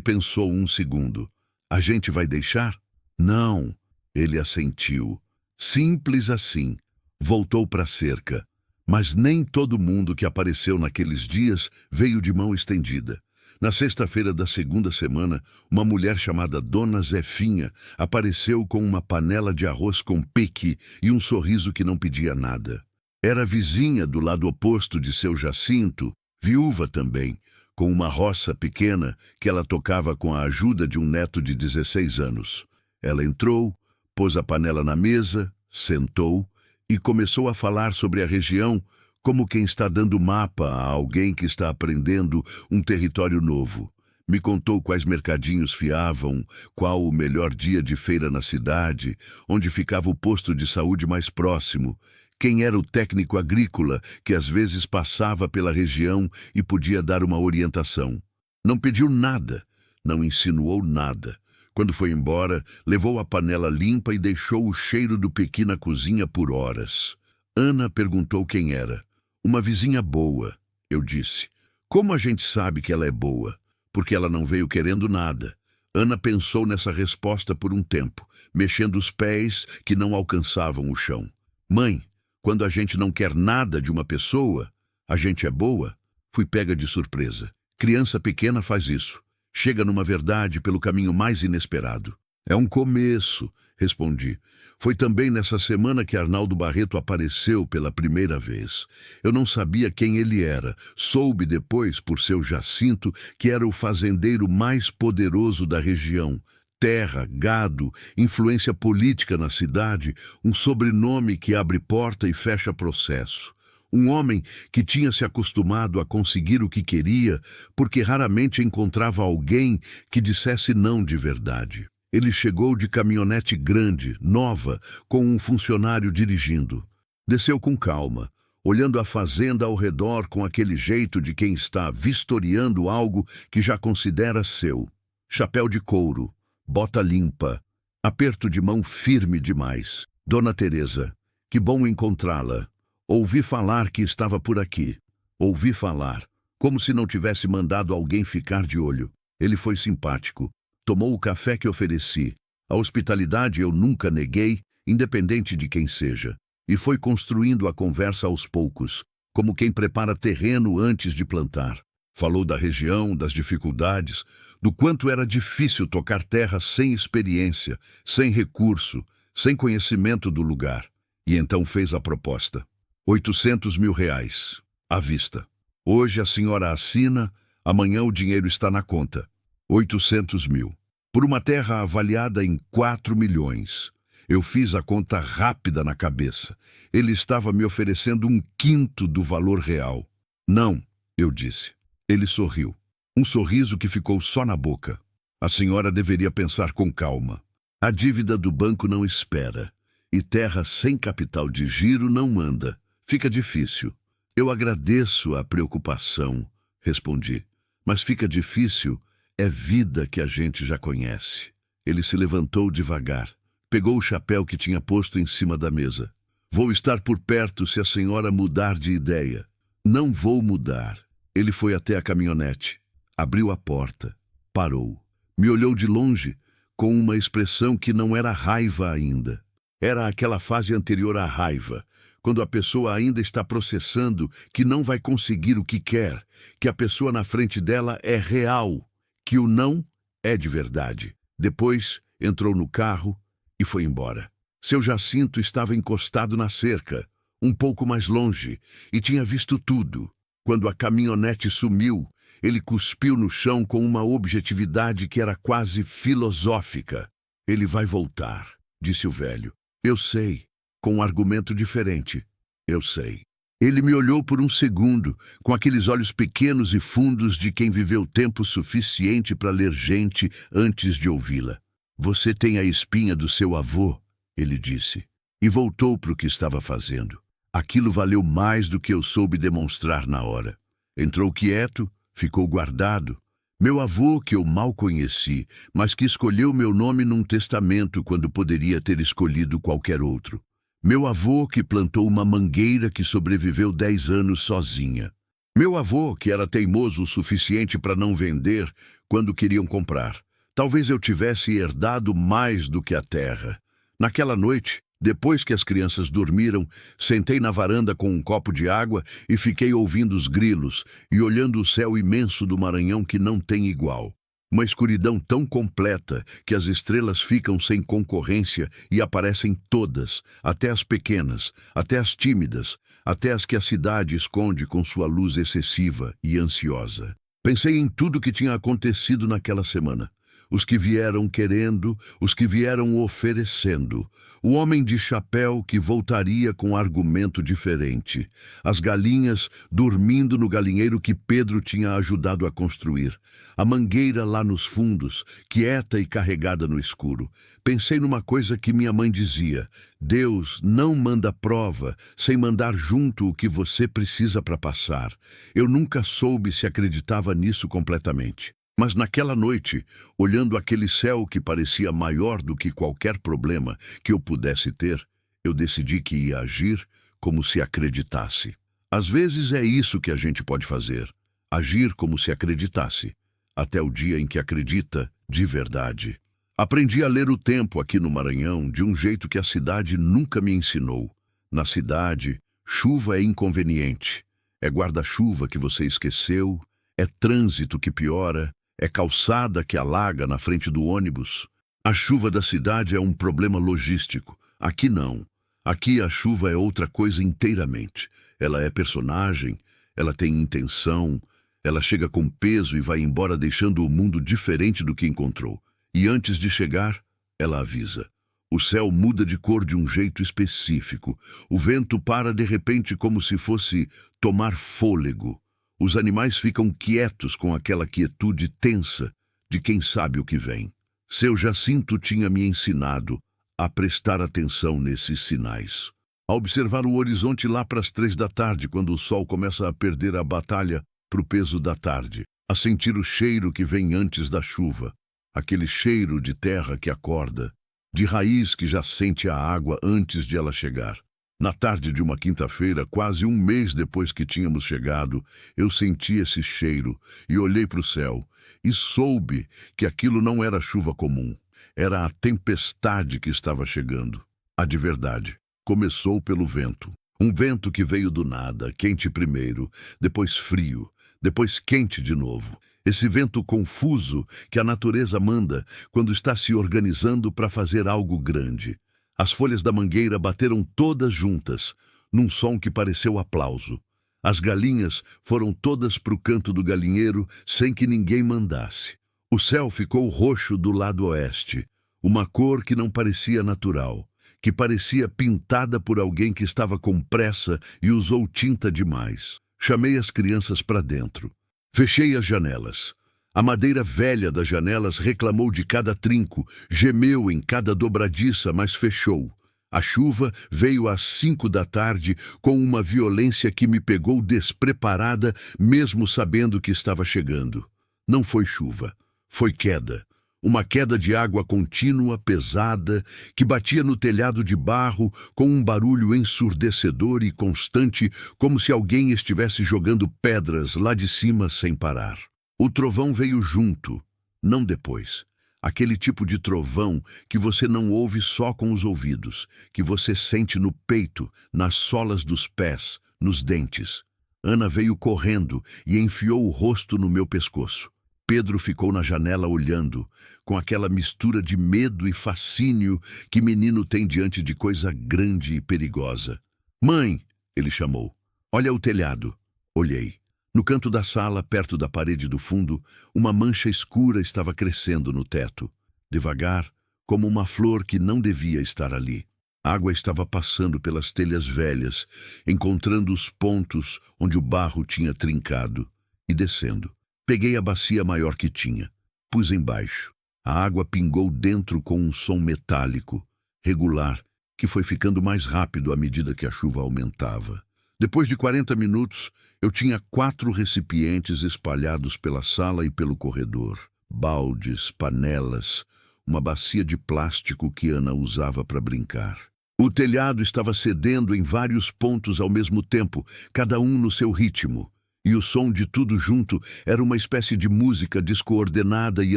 pensou um segundo. A gente vai deixar? Não. Ele assentiu. Simples assim. Voltou para a cerca. Mas nem todo mundo que apareceu naqueles dias veio de mão estendida. Na sexta-feira da segunda semana, uma mulher chamada Dona Zefinha apareceu com uma panela de arroz com pique e um sorriso que não pedia nada. Era vizinha do lado oposto de seu Jacinto, viúva também, com uma roça pequena que ela tocava com a ajuda de um neto de 16 anos. Ela entrou, pôs a panela na mesa, sentou e começou a falar sobre a região, como quem está dando mapa a alguém que está aprendendo um território novo. Me contou quais mercadinhos fiavam, qual o melhor dia de feira na cidade, onde ficava o posto de saúde mais próximo, quem era o técnico agrícola que às vezes passava pela região e podia dar uma orientação. Não pediu nada, não insinuou nada. Quando foi embora, levou a panela limpa e deixou o cheiro do pequi na cozinha por horas. Ana perguntou quem era. Uma vizinha boa, eu disse. Como a gente sabe que ela é boa? Porque ela não veio querendo nada. Ana pensou nessa resposta por um tempo, mexendo os pés que não alcançavam o chão. Mãe, quando a gente não quer nada de uma pessoa, a gente é boa? Fui pega de surpresa. Criança pequena faz isso. Chega numa verdade pelo caminho mais inesperado. É um começo, respondi. Foi também nessa semana que Arnaldo Barreto apareceu pela primeira vez. Eu não sabia quem ele era. Soube depois, por seu Jacinto, que era o fazendeiro mais poderoso da região. Terra, gado, influência política na cidade, um sobrenome que abre porta e fecha processo. Um homem que tinha se acostumado a conseguir o que queria, porque raramente encontrava alguém que dissesse não de verdade. Ele chegou de caminhonete grande, nova, com um funcionário dirigindo. Desceu com calma, olhando a fazenda ao redor com aquele jeito de quem está vistoriando algo que já considera seu. Chapéu de couro, bota limpa, aperto de mão firme demais. Dona Teresa, que bom encontrá-la. Ouvi falar que estava por aqui. Ouvi falar, como se não tivesse mandado alguém ficar de olho. Ele foi simpático. Tomou o café que ofereci. A hospitalidade eu nunca neguei, independente de quem seja. E foi construindo a conversa aos poucos, como quem prepara terreno antes de plantar. Falou da região, das dificuldades, do quanto era difícil tocar terra sem experiência, sem recurso, sem conhecimento do lugar. E então fez a proposta. 800 mil reais, à vista. Hoje a senhora assina, amanhã o dinheiro está na conta. 800 mil. Por uma terra avaliada em 4 milhões. Eu fiz a conta rápida na cabeça. Ele estava me oferecendo 1/5 do valor real. Não, eu disse. Ele sorriu. Um sorriso que ficou só na boca. A senhora deveria pensar com calma. A dívida do banco não espera. E terra sem capital de giro não anda. Fica difícil. Eu agradeço a preocupação, respondi. Mas fica difícil, é vida que a gente já conhece. Ele se levantou devagar. Pegou o chapéu que tinha posto em cima da mesa. Vou estar por perto se a senhora mudar de ideia. Não vou mudar. Ele foi até a caminhonete. Abriu a porta. Parou. Me olhou de longe, com uma expressão que não era raiva ainda. Era aquela fase anterior à raiva, quando a pessoa ainda está processando que não vai conseguir o que quer, que a pessoa na frente dela é real, que o não é de verdade. Depois, entrou no carro e foi embora. Seu Jacinto estava encostado na cerca, um pouco mais longe, e tinha visto tudo. Quando a caminhonete sumiu, ele cuspiu no chão com uma objetividade que era quase filosófica. Ele vai voltar, disse o velho. Eu sei, com um argumento diferente. Eu sei. Ele me olhou por um segundo, com aqueles olhos pequenos e fundos de quem viveu tempo suficiente para ler gente antes de ouvi-la. Você tem a espinha do seu avô, ele disse, e voltou para o que estava fazendo. Aquilo valeu mais do que eu soube demonstrar na hora. Entrou quieto, ficou guardado. Meu avô, que eu mal conheci, mas que escolheu meu nome num testamento quando poderia ter escolhido qualquer outro. Meu avô, que plantou uma mangueira que sobreviveu 10 anos sozinha. Meu avô, que era teimoso o suficiente para não vender quando queriam comprar. Talvez eu tivesse herdado mais do que a terra. Naquela noite, depois que as crianças dormiram, sentei na varanda com um copo de água e fiquei ouvindo os grilos e olhando o céu imenso do Maranhão que não tem igual. Uma escuridão tão completa que as estrelas ficam sem concorrência e aparecem todas, até as pequenas, até as tímidas, até as que a cidade esconde com sua luz excessiva e ansiosa. Pensei em tudo que tinha acontecido naquela semana. os que vieram querendo, os que vieram oferecendo. O homem de chapéu que voltaria com argumento diferente. As galinhas dormindo no galinheiro que Pedro tinha ajudado a construir. A mangueira lá nos fundos, quieta e carregada no escuro. Pensei numa coisa que minha mãe dizia: Deus não manda prova sem mandar junto o que você precisa para passar. Eu nunca soube se acreditava nisso completamente. Mas naquela noite, olhando aquele céu que parecia maior do que qualquer problema que eu pudesse ter, eu decidi que ia agir como se acreditasse. Às vezes é isso que a gente pode fazer, agir como se acreditasse, até o dia em que acredita de verdade. Aprendi a ler o tempo aqui no Maranhão de um jeito que a cidade nunca me ensinou. Na cidade, chuva é inconveniente, é guarda-chuva que você esqueceu, é trânsito que piora, é calçada que alaga na frente do ônibus. A chuva da cidade é um problema logístico. Aqui não. Aqui a chuva é outra coisa inteiramente. Ela é personagem, ela tem intenção, ela chega com peso e vai embora deixando o mundo diferente do que encontrou. E antes de chegar, ela avisa. O céu muda de cor de um jeito específico. O vento para de repente como se fosse tomar fôlego. Os animais ficam quietos com aquela quietude tensa de quem sabe o que vem. Seu Jacinto tinha me ensinado a prestar atenção nesses sinais. A observar o horizonte lá para as 3 da tarde, quando o sol começa a perder a batalha para o peso da tarde. A sentir o cheiro que vem antes da chuva. Aquele cheiro de terra que acorda, de raiz que já sente a água antes de ela chegar. Na tarde de uma quinta-feira, quase um mês depois que tínhamos chegado, eu senti esse cheiro e olhei para o céu e soube que aquilo não era chuva comum. Era a tempestade que estava chegando. A de verdade. Começou pelo vento. Um vento que veio do nada, quente primeiro, depois frio, depois quente de novo. Esse vento confuso que a natureza manda quando está se organizando para fazer algo grande. As folhas da mangueira bateram todas juntas, num som que pareceu aplauso. As galinhas foram todas para o canto do galinheiro sem que ninguém mandasse. O céu ficou roxo do lado oeste, uma cor que não parecia natural, que parecia pintada por alguém que estava com pressa e usou tinta demais. Chamei as crianças para dentro. Fechei as janelas. A madeira velha das janelas reclamou de cada trinco, gemeu em cada dobradiça, mas fechou. A chuva veio às 5 da tarde com uma violência que me pegou despreparada, mesmo sabendo que estava chegando. Não foi chuva, foi queda. Uma queda de água contínua, pesada, que batia no telhado de barro com um barulho ensurdecedor e constante, como se alguém estivesse jogando pedras lá de cima sem parar. O trovão veio junto, não depois. Aquele tipo de trovão que você não ouve só com os ouvidos, que você sente no peito, nas solas dos pés, nos dentes. Ana veio correndo e enfiou o rosto no meu pescoço. Pedro ficou na janela olhando, com aquela mistura de medo e fascínio que menino tem diante de coisa grande e perigosa. "Mãe!" ele chamou. "Olha o telhado." Olhei. No canto da sala, perto da parede do fundo, uma mancha escura estava crescendo no teto. Devagar, como uma flor que não devia estar ali. A água estava passando pelas telhas velhas, encontrando os pontos onde o barro tinha trincado, e descendo. Peguei a bacia maior que tinha. Pus embaixo. A água pingou dentro com um som metálico, regular, que foi ficando mais rápido à medida que a chuva aumentava. Depois de 40 minutos, eu tinha 4 recipientes espalhados pela sala e pelo corredor. Baldes, panelas, uma bacia de plástico que Ana usava para brincar. O telhado estava cedendo em vários pontos ao mesmo tempo, cada um no seu ritmo. E o som de tudo junto era uma espécie de música descoordenada e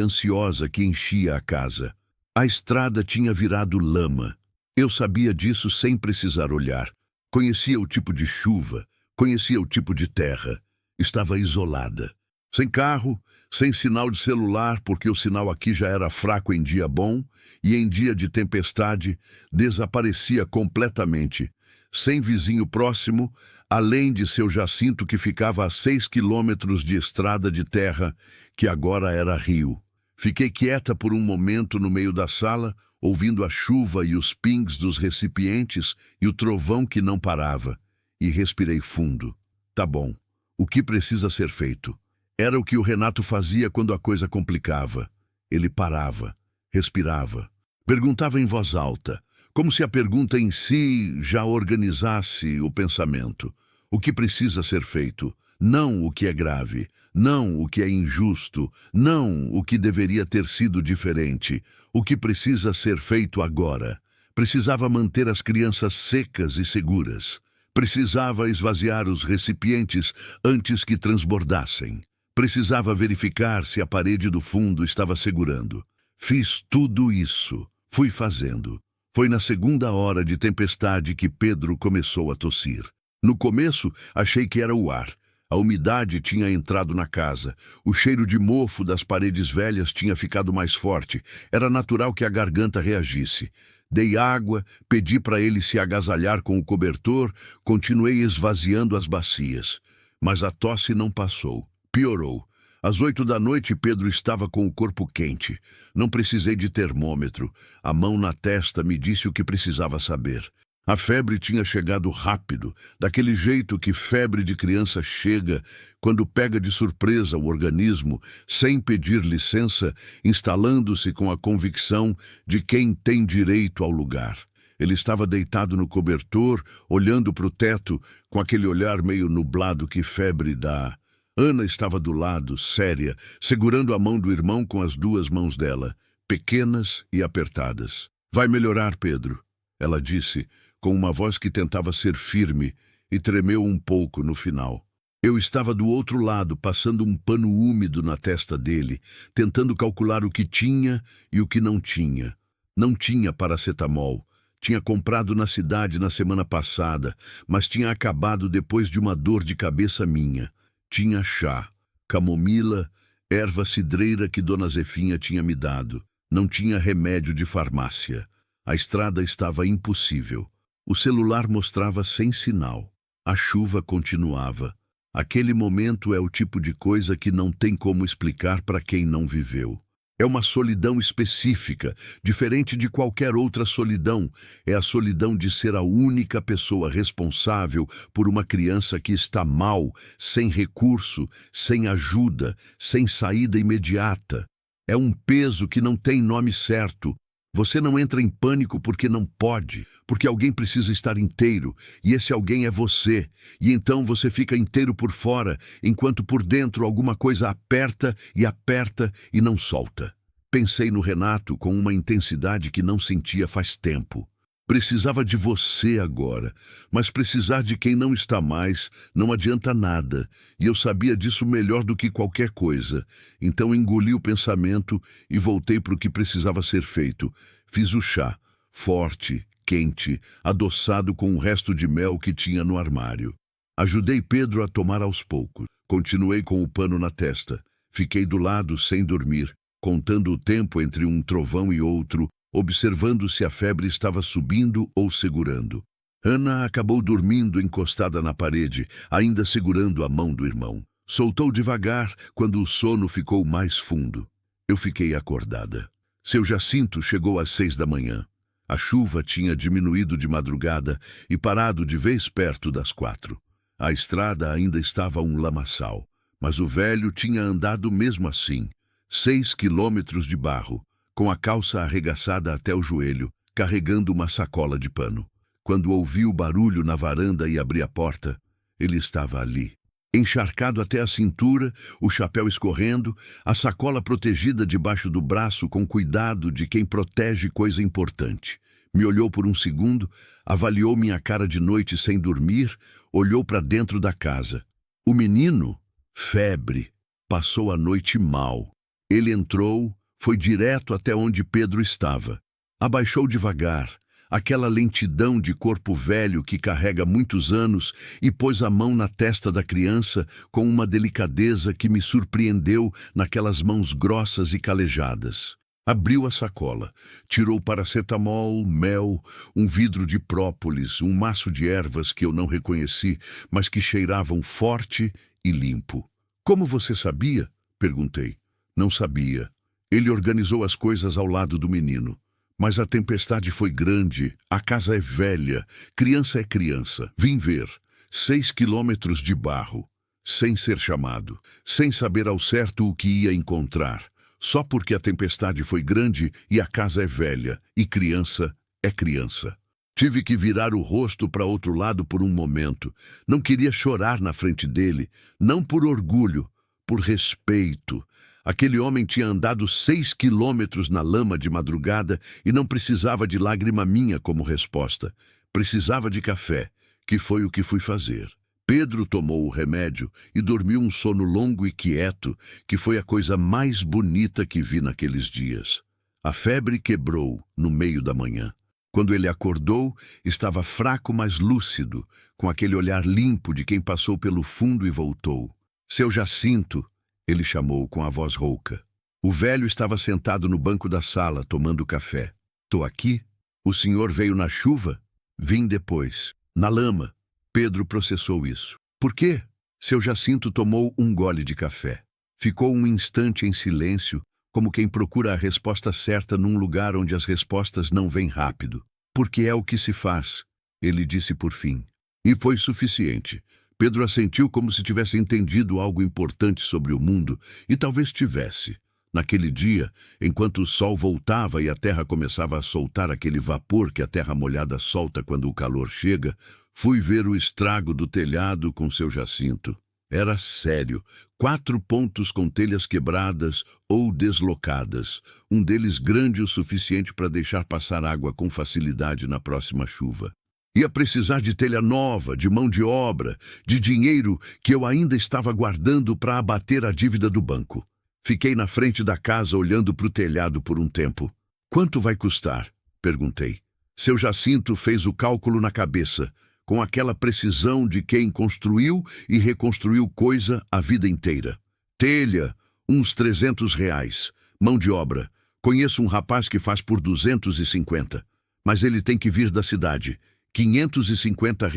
ansiosa que enchia a casa. A estrada tinha virado lama. Eu sabia disso sem precisar olhar. Conhecia o tipo de chuva, conhecia o tipo de terra. Estava isolada. Sem carro, sem sinal de celular, porque o sinal aqui já era fraco em dia bom, e em dia de tempestade desaparecia completamente. Sem vizinho próximo, além de seu Jacinto que ficava a 6 quilômetros de estrada de terra, que agora era rio. Fiquei quieta por um momento no meio da sala, ouvindo a chuva e os pings dos recipientes e o trovão que não parava, e respirei fundo. Tá bom. O que precisa ser feito? Era o que o Renato fazia quando a coisa complicava. Ele parava, respirava, perguntava em voz alta, como se a pergunta em si já organizasse o pensamento. O que precisa ser feito? Não o que é grave, não o que é injusto, não o que deveria ter sido diferente. O que precisa ser feito agora? Precisava manter as crianças secas e seguras. Precisava esvaziar os recipientes antes que transbordassem. Precisava verificar se a parede do fundo estava segurando. Fiz tudo isso. Fui fazendo. Foi na segunda hora de tempestade que Pedro começou a tossir. No começo, achei que era o ar. A umidade tinha entrado na casa. O cheiro de mofo das paredes velhas tinha ficado mais forte. Era natural que a garganta reagisse. Dei água, pedi para ele se agasalhar com o cobertor, continuei esvaziando as bacias. Mas a tosse não passou. Piorou. Às 8 da noite, Pedro estava com o corpo quente. Não precisei de termômetro. A mão na testa me disse o que precisava saber. A febre tinha chegado rápido, daquele jeito que febre de criança chega quando pega de surpresa o organismo, sem pedir licença, instalando-se com a convicção de quem tem direito ao lugar. Ele estava deitado no cobertor, olhando para o teto, com aquele olhar meio nublado que febre dá. Ana estava do lado, séria, segurando a mão do irmão com as duas mãos dela, pequenas e apertadas. Vai melhorar, Pedro, ela disse, com uma voz que tentava ser firme e tremeu um pouco no final. Eu estava do outro lado, passando um pano úmido na testa dele, tentando calcular o que tinha e o que não tinha. Não tinha paracetamol. Tinha comprado na cidade na semana passada, mas tinha acabado depois de uma dor de cabeça minha. Tinha chá, camomila, erva cidreira que Dona Zefinha tinha me dado. Não tinha remédio de farmácia. A estrada estava impossível. O celular mostrava sem sinal. A chuva continuava. Aquele momento é o tipo de coisa que não tem como explicar para quem não viveu. É uma solidão específica, diferente de qualquer outra solidão. É a solidão de ser a única pessoa responsável por uma criança que está mal, sem recurso, sem ajuda, sem saída imediata. É um peso que não tem nome certo. Você não entra em pânico porque não pode, porque alguém precisa estar inteiro, e esse alguém é você, e então você fica inteiro por fora, enquanto por dentro alguma coisa aperta e não solta. Pensei no Renato com uma intensidade que não sentia faz tempo. Precisava de você agora, mas precisar de quem não está mais não adianta nada, e eu sabia disso melhor do que qualquer coisa. Então engoli o pensamento e voltei para o que precisava ser feito. Fiz o chá, forte, quente, adoçado com o resto de mel que tinha no armário. Ajudei Pedro a tomar aos poucos. Continuei com o pano na testa. Fiquei do lado sem dormir, contando o tempo entre um trovão e outro, observando se a febre estava subindo ou segurando. Ana acabou dormindo encostada na parede, ainda segurando a mão do irmão. Soltou devagar quando o sono ficou mais fundo. Eu fiquei acordada. Seu Jacinto chegou às 6 da manhã. A chuva tinha diminuído de madrugada e parado de vez perto das 4. A estrada ainda estava um lamaçal, mas o velho tinha andado mesmo assim, 6 quilômetros de barro, com a calça arregaçada até o joelho, carregando uma sacola de pano. Quando ouvi o barulho na varanda e abri a porta, ele estava ali. Encharcado até a cintura, o chapéu escorrendo, a sacola protegida debaixo do braço com cuidado de quem protege coisa importante. Me olhou por um segundo, avaliou minha cara de noite sem dormir, olhou para dentro da casa. O menino, febre, passou a noite mal. Ele entrou, foi direto até onde Pedro estava. Abaixou devagar, aquela lentidão de corpo velho que carrega muitos anos, e pôs a mão na testa da criança com uma delicadeza que me surpreendeu naquelas mãos grossas e calejadas. Abriu a sacola, tirou paracetamol, mel, um vidro de própolis, um maço de ervas que eu não reconheci, mas que cheiravam forte e limpo. Como você sabia? Perguntei. Não sabia. Ele organizou as coisas ao lado do menino. Mas a tempestade foi grande, a casa é velha, criança é criança. Vim ver. 6 quilômetros de barro, sem ser chamado, sem saber ao certo o que ia encontrar. Só porque a tempestade foi grande e a casa é velha, e criança é criança. Tive que virar o rosto para outro lado por um momento. Não queria chorar na frente dele, não por orgulho, por respeito. Aquele homem tinha andado 6 quilômetros na lama de madrugada e não precisava de lágrima minha como resposta. Precisava de café, que foi o que fui fazer. Pedro tomou o remédio e dormiu um sono longo e quieto, que foi a coisa mais bonita que vi naqueles dias. A febre quebrou no meio da manhã. Quando ele acordou, estava fraco, mas lúcido, com aquele olhar limpo de quem passou pelo fundo e voltou. Seu Jacinto, ele chamou com a voz rouca. O velho estava sentado no banco da sala, tomando café. Tô aqui? O senhor veio na chuva? Vim depois. Na lama. Pedro processou isso. Por quê? Seu Jacinto tomou um gole de café. Ficou um instante em silêncio, como quem procura a resposta certa num lugar onde as respostas não vêm rápido. Porque é o que se faz, ele disse por fim. E foi suficiente. Pedro assentiu como se tivesse entendido algo importante sobre o mundo, e talvez tivesse. Naquele dia, enquanto o sol voltava e a terra começava a soltar aquele vapor que a terra molhada solta quando o calor chega, fui ver o estrago do telhado com seu Jacinto. Era sério. 4 pontos com telhas quebradas ou deslocadas. Um deles grande o suficiente para deixar passar água com facilidade na próxima chuva. Ia precisar de telha nova, de mão de obra, de dinheiro que eu ainda estava guardando para abater a dívida do banco. Fiquei na frente da casa olhando para o telhado por um tempo. Quanto vai custar? Perguntei. Seu Jacinto fez o cálculo na cabeça, com aquela precisão de quem construiu e reconstruiu coisa a vida inteira. Telha, uns R$ 300. Mão de obra. Conheço um rapaz que faz por 250, mas ele tem que vir da cidade. R$ 550.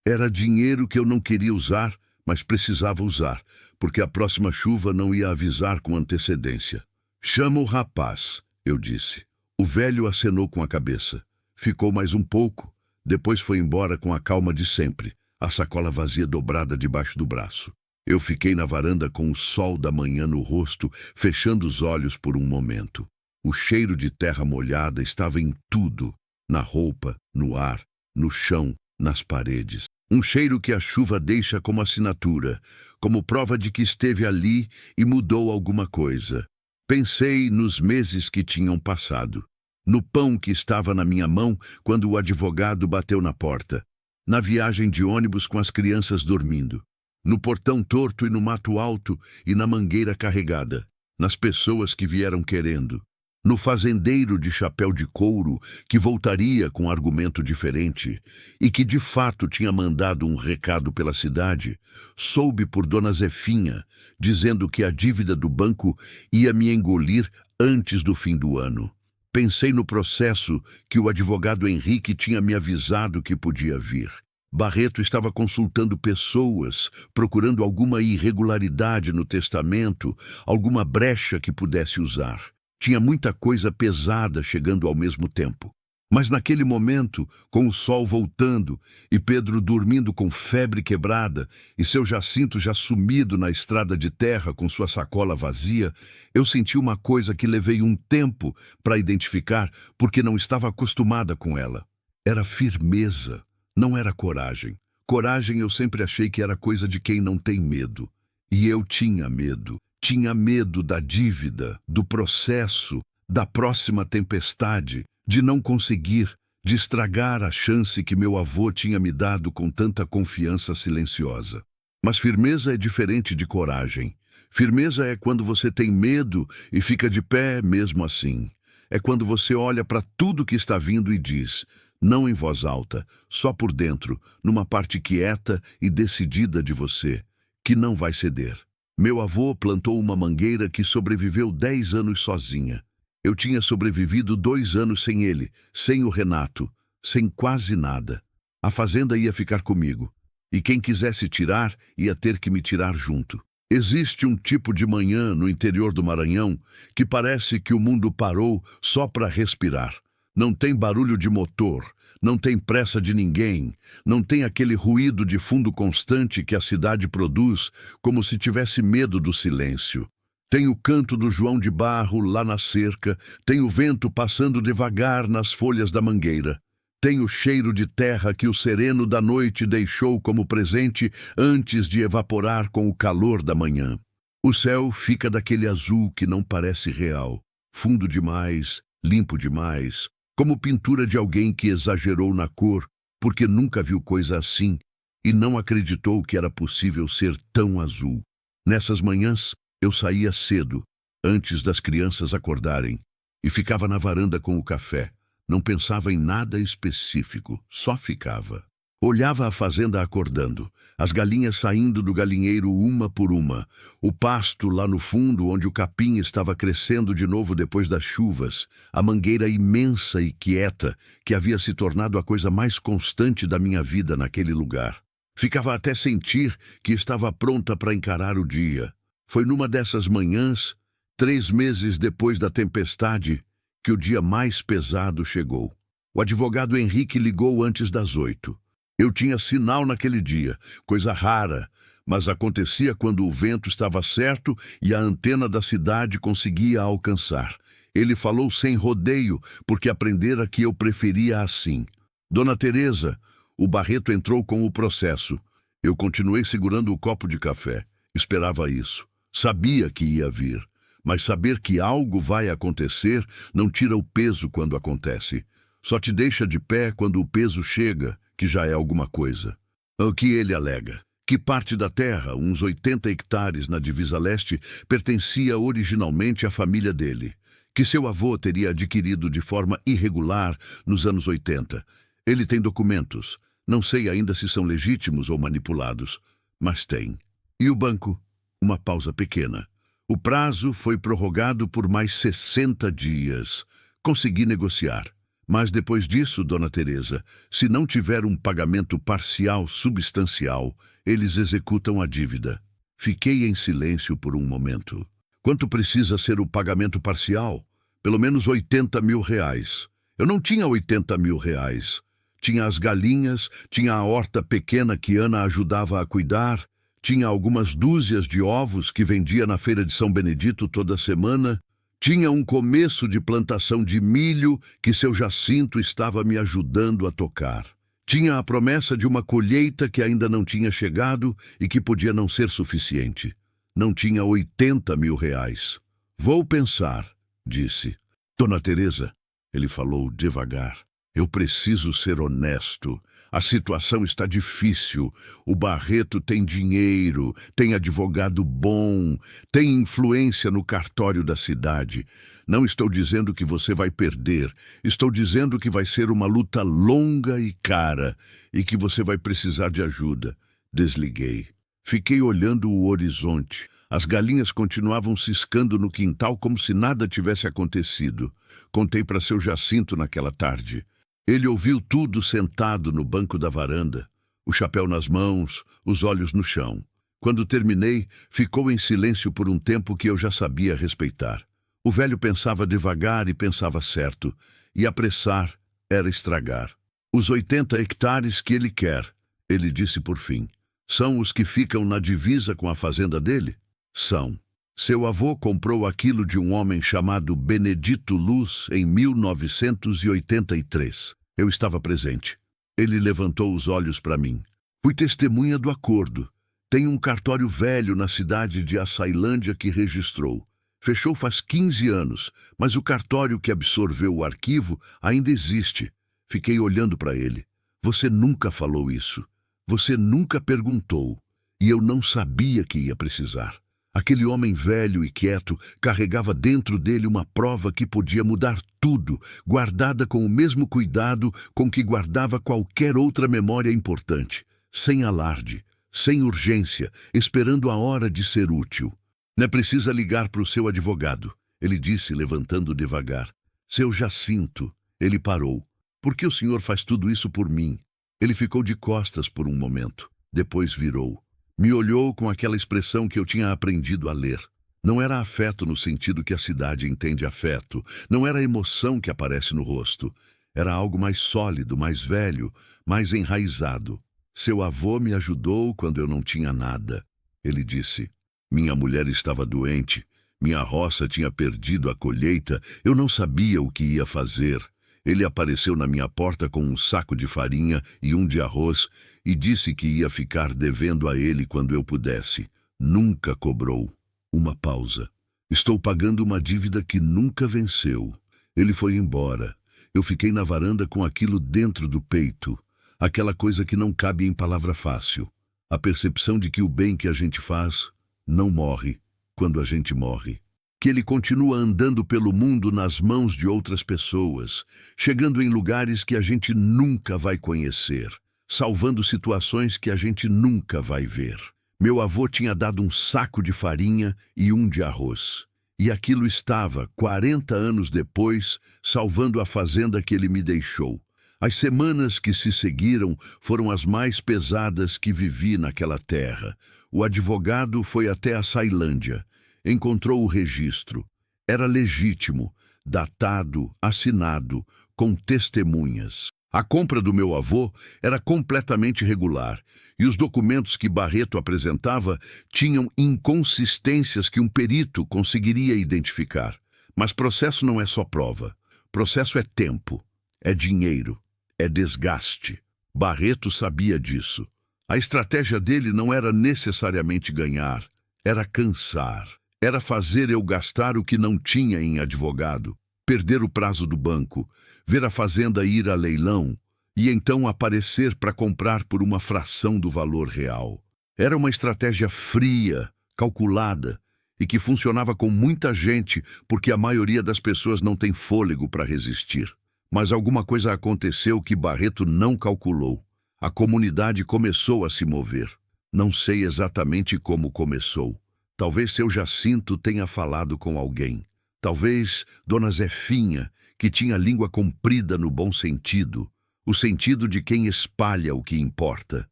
Era dinheiro que eu não queria usar, mas precisava usar, porque a próxima chuva não ia avisar com antecedência. Chama o rapaz, eu disse. O velho acenou com a cabeça. Ficou mais um pouco, depois foi embora com a calma de sempre, a sacola vazia dobrada debaixo do braço. Eu fiquei na varanda com o sol da manhã no rosto, fechando os olhos por um momento. O cheiro de terra molhada estava em tudo, na roupa, no ar, no chão, nas paredes. Um cheiro que a chuva deixa como assinatura, como prova de que esteve ali e mudou alguma coisa. Pensei nos meses que tinham passado, no pão que estava na minha mão quando o advogado bateu na porta, na viagem de ônibus com as crianças dormindo, no portão torto e no mato alto e na mangueira carregada, nas pessoas que vieram querendo, no fazendeiro de chapéu de couro que voltaria com argumento diferente e que de fato tinha mandado um recado pela cidade, soube por Dona Zefinha, dizendo que a dívida do banco ia me engolir antes do fim do ano. Pensei no processo que o advogado Henrique tinha me avisado que podia vir. Barreto estava consultando pessoas, procurando alguma irregularidade no testamento, alguma brecha que pudesse usar. Tinha muita coisa pesada chegando ao mesmo tempo. Mas naquele momento, com o sol voltando e Pedro dormindo com febre quebrada e seu Jacinto já sumido na estrada de terra com sua sacola vazia, eu senti uma coisa que levei um tempo para identificar porque não estava acostumada com ela. Era firmeza, não era coragem. Coragem eu sempre achei que era coisa de quem não tem medo. E eu tinha medo. Tinha medo da dívida, do processo, da próxima tempestade, de não conseguir, de estragar a chance que meu avô tinha me dado com tanta confiança silenciosa. Mas firmeza é diferente de coragem. Firmeza é quando você tem medo e fica de pé mesmo assim. É quando você olha para tudo que está vindo e diz, não em voz alta, só por dentro, numa parte quieta e decidida de você, que não vai ceder. Meu avô plantou uma mangueira que sobreviveu 10 anos sozinha. Eu tinha sobrevivido 2 anos sem ele, sem o Renato, sem quase nada. A fazenda ia ficar comigo, e quem quisesse tirar ia ter que me tirar junto. Existe um tipo de manhã no interior do Maranhão que parece que o mundo parou só para respirar. Não tem barulho de motor, não tem pressa de ninguém, não tem aquele ruído de fundo constante que a cidade produz, como se tivesse medo do silêncio. Tem o canto do João de Barro lá na cerca, tem o vento passando devagar nas folhas da mangueira. Tem o cheiro de terra que o sereno da noite deixou como presente antes de evaporar com o calor da manhã. O céu fica daquele azul que não parece real, fundo demais, limpo demais, como pintura de alguém que exagerou na cor, porque nunca viu coisa assim e não acreditou que era possível ser tão azul. Nessas manhãs, eu saía cedo, antes das crianças acordarem, e ficava na varanda com o café. Não pensava em nada específico, só ficava. Olhava a fazenda acordando, as galinhas saindo do galinheiro uma por uma, o pasto lá no fundo onde o capim estava crescendo de novo depois das chuvas, a mangueira imensa e quieta que havia se tornado a coisa mais constante da minha vida naquele lugar. Ficava até sentir que estava pronta para encarar o dia. Foi numa dessas manhãs, 3 meses depois da tempestade, que o dia mais pesado chegou. O advogado Henrique ligou antes das 8. Eu tinha sinal naquele dia, coisa rara, mas acontecia quando o vento estava certo e a antena da cidade conseguia alcançar. Ele falou sem rodeio, porque aprendera que eu preferia assim. Dona Teresa, o Barreto entrou com o processo. Eu continuei segurando o copo de café. Esperava isso. Sabia que ia vir. Mas saber que algo vai acontecer não tira o peso quando acontece. Só te deixa de pé quando o peso chega, que já é alguma coisa. O que ele alega? Que parte da terra, uns 80 hectares na divisa leste, pertencia originalmente à família dele. Que seu avô teria adquirido de forma irregular nos anos 80. Ele tem documentos. Não sei ainda se são legítimos ou manipulados, mas tem. E o banco? Uma pausa pequena. O prazo foi prorrogado por mais 60 dias. Consegui negociar. Mas depois disso, Dona Teresa, se não tiver um pagamento parcial substancial, eles executam a dívida. Fiquei em silêncio por um momento. Quanto precisa ser o pagamento parcial? Pelo menos R$ 80.000. Eu não tinha R$ 80.000. Tinha as galinhas, tinha a horta pequena que Ana ajudava a cuidar, tinha algumas dúzias de ovos que vendia na feira de São Benedito toda semana, tinha um começo de plantação de milho que seu Jacinto estava me ajudando a tocar. Tinha a promessa de uma colheita que ainda não tinha chegado e que podia não ser suficiente. Não tinha R$ 80.000. Vou pensar, disse. Dona Teresa, ele falou devagar. Eu preciso ser honesto. A situação está difícil. O Barreto tem dinheiro, tem advogado bom, tem influência no cartório da cidade. Não estou dizendo que você vai perder. Estou dizendo que vai ser uma luta longa e cara e que você vai precisar de ajuda. Desliguei. Fiquei olhando o horizonte. As galinhas continuavam ciscando no quintal como se nada tivesse acontecido. Contei para seu Jacinto naquela tarde. Ele ouviu tudo sentado no banco da varanda, o chapéu nas mãos, os olhos no chão. Quando terminei, ficou em silêncio por um tempo que eu já sabia respeitar. O velho pensava devagar e pensava certo, e apressar era estragar. Os 80 hectares que ele quer, ele disse por fim, são os que ficam na divisa com a fazenda dele? São. Seu avô comprou aquilo de um homem chamado Benedito Luz em 1983. Eu estava presente. Ele levantou os olhos para mim. Fui testemunha do acordo. Tem um cartório velho na cidade de Açailândia que registrou. Fechou faz 15 anos, mas o cartório que absorveu o arquivo ainda existe. Fiquei olhando para ele. Você nunca falou isso. Você nunca perguntou. E eu não sabia que ia precisar. Aquele homem velho e quieto carregava dentro dele uma prova que podia mudar tudo, guardada com o mesmo cuidado com que guardava qualquer outra memória importante, sem alarde, sem urgência, esperando a hora de ser útil. Não precisa ligar para o seu advogado, ele disse, levantando devagar. Seu Jacinto, ele parou. Por que o senhor faz tudo isso por mim? Ele ficou de costas por um momento, depois virou. Me olhou com aquela expressão que eu tinha aprendido a ler. Não era afeto no sentido que a cidade entende afeto. Não era emoção que aparece no rosto. Era algo mais sólido, mais velho, mais enraizado. Seu avô me ajudou quando eu não tinha nada. Ele disse: minha mulher estava doente. Minha roça tinha perdido a colheita. Eu não sabia o que ia fazer. Ele apareceu na minha porta com um saco de farinha e um de arroz e disse que ia ficar devendo a ele quando eu pudesse. Nunca cobrou. Uma pausa. Estou pagando uma dívida que nunca venceu. Ele foi embora. Eu fiquei na varanda com aquilo dentro do peito. Aquela coisa que não cabe em palavra fácil. A percepção de que o bem que a gente faz não morre quando a gente morre. Que ele continua andando pelo mundo nas mãos de outras pessoas, chegando em lugares que a gente nunca vai conhecer, salvando situações que a gente nunca vai ver. Meu avô tinha dado um saco de farinha e um de arroz. E aquilo estava, 40 anos depois, salvando a fazenda que ele me deixou. As semanas que se seguiram foram as mais pesadas que vivi naquela terra. O advogado foi até a Ceilândia. Encontrou o registro. Era legítimo, datado, assinado, com testemunhas. A compra do meu avô era completamente regular, e os documentos que Barreto apresentava tinham inconsistências que um perito conseguiria identificar. Mas processo não é só prova. Processo é tempo, é dinheiro, é desgaste. Barreto sabia disso. A estratégia dele não era necessariamente ganhar, era cansar. Era fazer eu gastar o que não tinha em advogado, perder o prazo do banco, ver a fazenda ir a leilão e então aparecer para comprar por uma fração do valor real. Era uma estratégia fria, calculada e que funcionava com muita gente porque a maioria das pessoas não tem fôlego para resistir. Mas alguma coisa aconteceu que Barreto não calculou. A comunidade começou a se mover. Não sei exatamente como começou. Talvez seu Jacinto tenha falado com alguém. Talvez Dona Zefinha, que tinha língua comprida no bom sentido, o sentido de quem espalha o que importa.